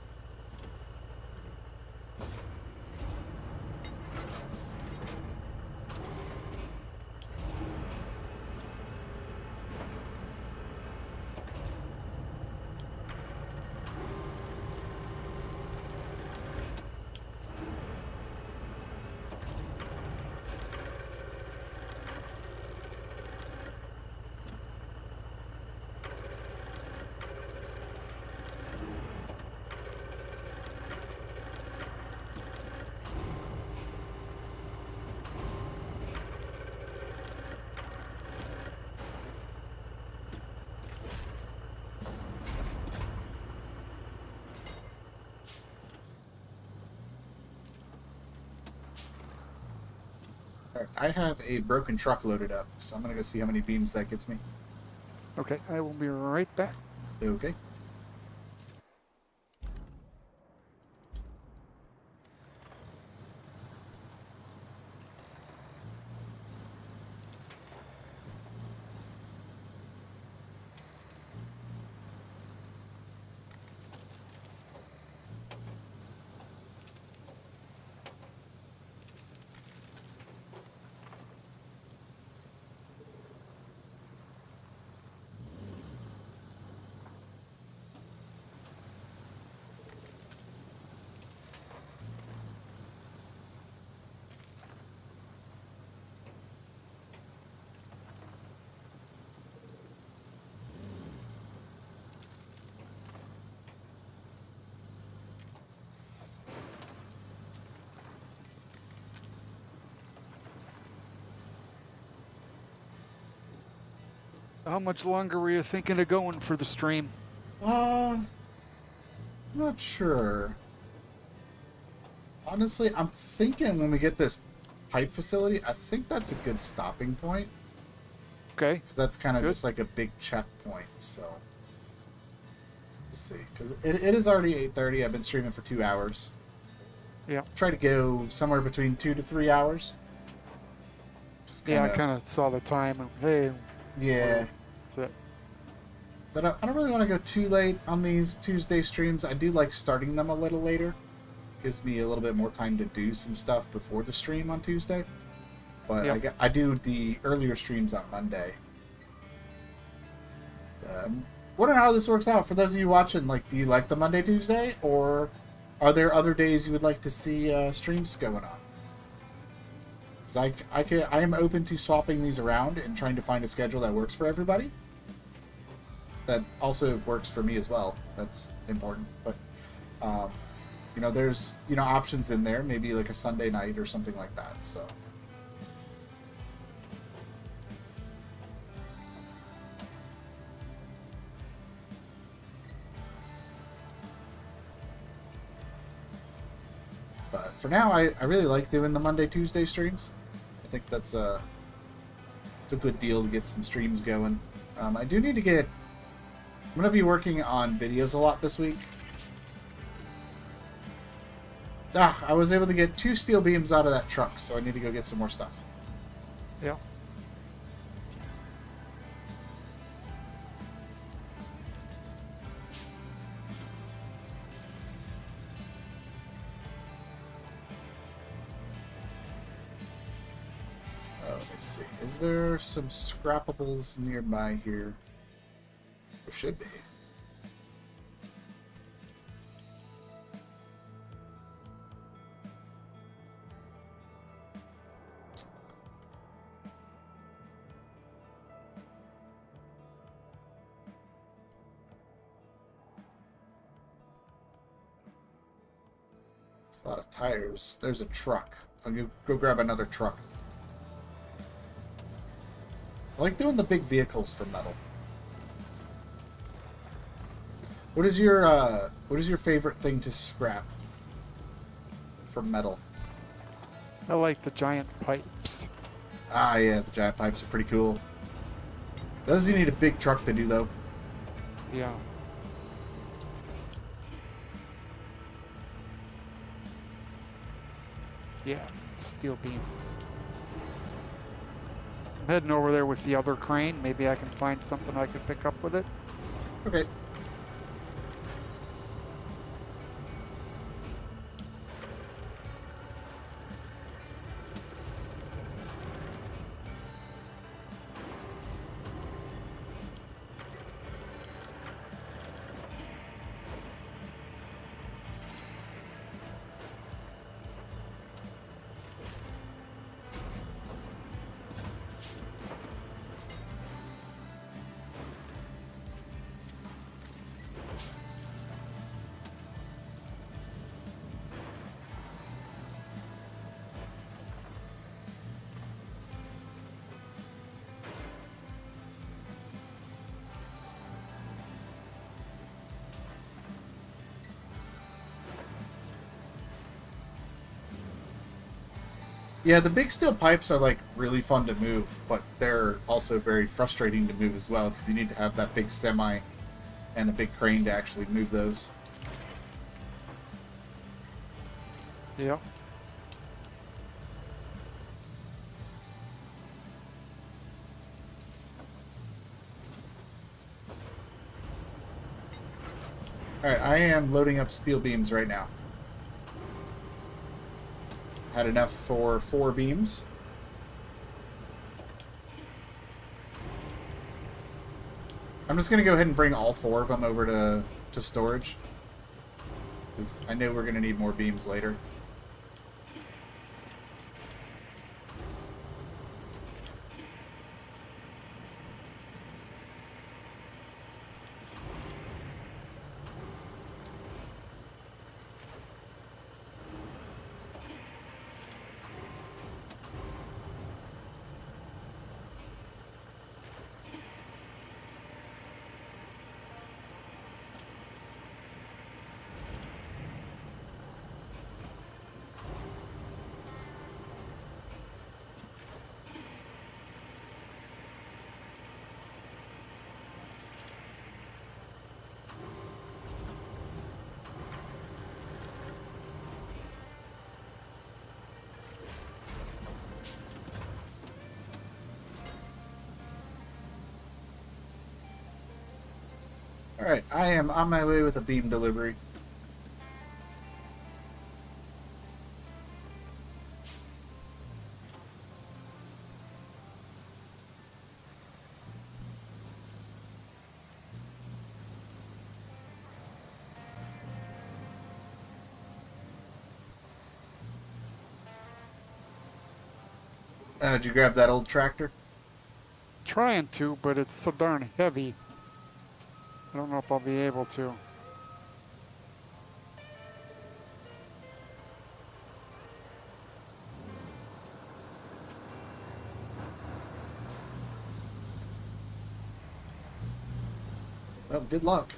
Alright, I have a broken truck loaded up, so I'm gonna go see how many beams that gets me. Okay, I will be right back. Okay. How much longer were you thinking of going for the stream? I'm not sure. Honestly, I'm thinking when we get this pipe facility, I think that's a good stopping point. Okay. Because that's kind of just like a big checkpoint, so... Let's see. Because it is already 8:30. I've been streaming for 2 hours. Yeah. Try to go somewhere between 2 to 3 hours. Just Yeah, I kind of saw the time and hey. Yeah. That's it. So I don't really want to go too late on these Tuesday streams. I do like starting them a little later. Gives me a little bit more time to do some stuff before the stream on Tuesday. But Yep. I do the earlier streams on Monday. Wondering how this works out for those of you watching. Like, do you like the Monday, Tuesday, or are there other days you would like to see streams going on? Because I am open to swapping these around and trying to find a schedule that works for everybody. That also works for me as well. That's important. But you know, there's options in there. Maybe like a Sunday night or something like that. So. But for now, I really like doing the Monday, Tuesday streams. I think it's a good deal to get some streams going. I do need to get... I'm going to be working on videos a lot this week. I was able to get 2 steel beams out of that truck, so I need to go get some more stuff. Yeah. Let me Let's see. Is there some scrappables nearby here? There should be. There's a lot of tires. There's a truck. I'll go grab another truck. I like doing the big vehicles for metal. What is your favorite thing to scrap for metal? I like the giant pipes. Ah, yeah, the giant pipes are pretty cool. Those you need a big truck to do, though. Yeah. Yeah, steel beam. I'm heading over there with the other crane. Maybe I can find something I can pick up with it. Okay. Yeah, the big steel pipes are like really fun to move, but they're also very frustrating to move as well because you need to have that big semi and a big crane to actually move those. Yeah. Alright, I am loading up steel beams right now. Had enough for 4 beams. I'm just going to go ahead and bring all 4 of them over to storage. Because I know we're going to need more beams later. Alright, I am on my way with a beam delivery. Did you grab that old tractor? Trying to, but it's so darn heavy. I don't know if I'll be able to. Well, good luck.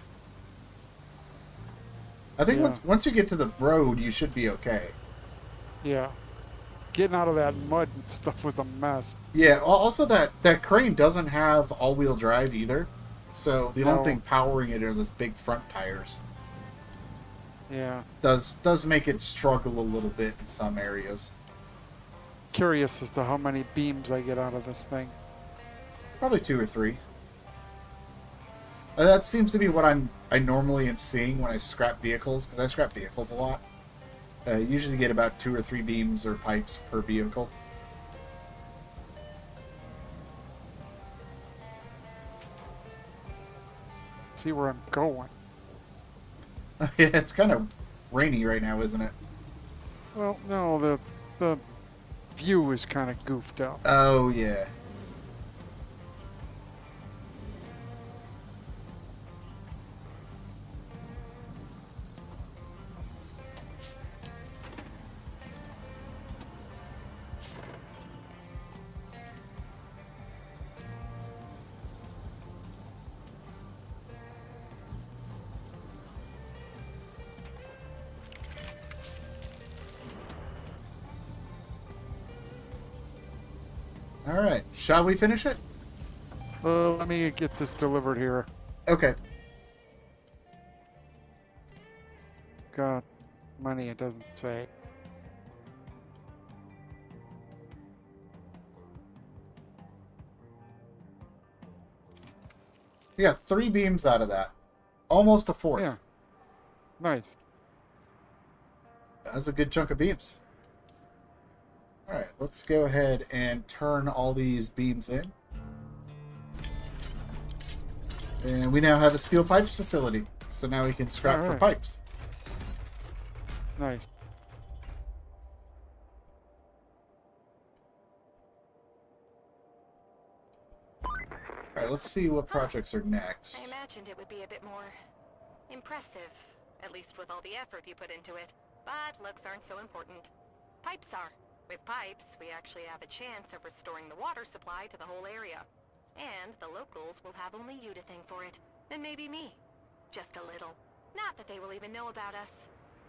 I think once you get to the road, you should be okay. Yeah. Getting out of that mud and stuff was a mess. Yeah, also that crane doesn't have all-wheel drive either. So the only thing powering it are those big front tires. Yeah. Does make it struggle a little bit in some areas. Curious as to how many beams I get out of this thing. Probably 2 or 3. That seems to be what I normally am seeing when I scrap vehicles, because I scrap vehicles a lot. I usually get about 2 or 3 beams or pipes per vehicle. see where I'm going. Yeah, it's kind of rainy right now, isn't it? Well, no, the view is kind of goofed up. Oh, yeah. All right. Shall we finish it? Let me get this delivered here. Okay. Got money, it doesn't say. We got 3 beams out of that. Almost a fourth. Yeah. Nice. That's a good chunk of beams. All right, let's go ahead and turn all these beams in. And we now have a steel pipes facility. So now we can scrap for pipes. Nice. All right, let's see what projects are I next. imagined it would be a bit more impressive, at least with all the effort you put into it. But looks aren't so important. Pipes are. With pipes, we actually have a chance of restoring the water supply to the whole area. And the locals will have only you to thank for it, and maybe me. Just a little. Not that they will even know about us.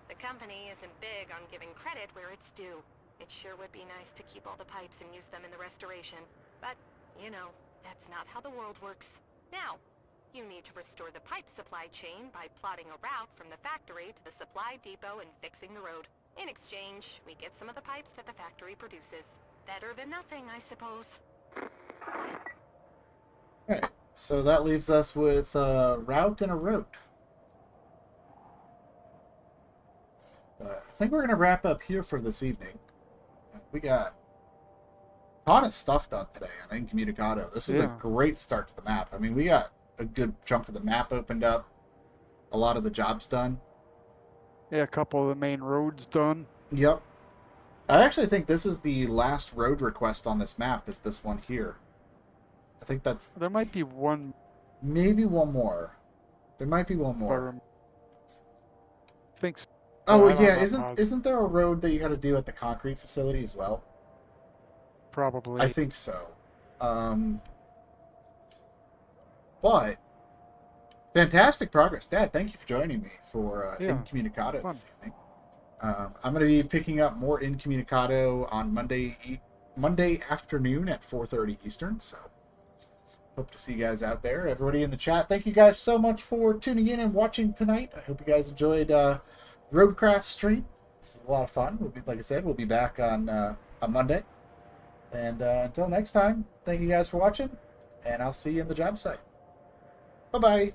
The company isn't big on giving credit where it's due. It sure would be nice to keep all the pipes and use them in the restoration. But, you know, that's not how the world works. Now, you need to restore the pipe supply chain by plotting a route from the factory to the supply depot and fixing the road. In exchange, we get some of the pipes that the factory produces. Better than nothing, I suppose. Alright, so that leaves us with a route and a road. I think we're going to wrap up here for this evening. We got a ton of stuff done today on Incommunicado. This is a great start to the map. I mean, we got a good chunk of the map opened up. A lot of the jobs done. Yeah, a couple of the main roads done. Yep. I actually think this is the last road request on this map, is this one here. I think that's... There might be one... Maybe one more. There might be one more. I think so. Oh, yeah, isn't there a road that you got to do at the concrete facility as well? Probably. I think so. But... Fantastic progress. Dad, thank you for joining me for Incommunicado this evening. I'm going to be picking up more Incommunicado on Monday afternoon at 4:30 Eastern, so hope to see you guys out there. Everybody in the chat, thank you guys so much for tuning in and watching tonight. I hope you guys enjoyed Roadcraft stream. This is a lot of fun. Like I said, we'll be back on Monday. And until next time, thank you guys for watching, and I'll see you in the job site. Bye-bye.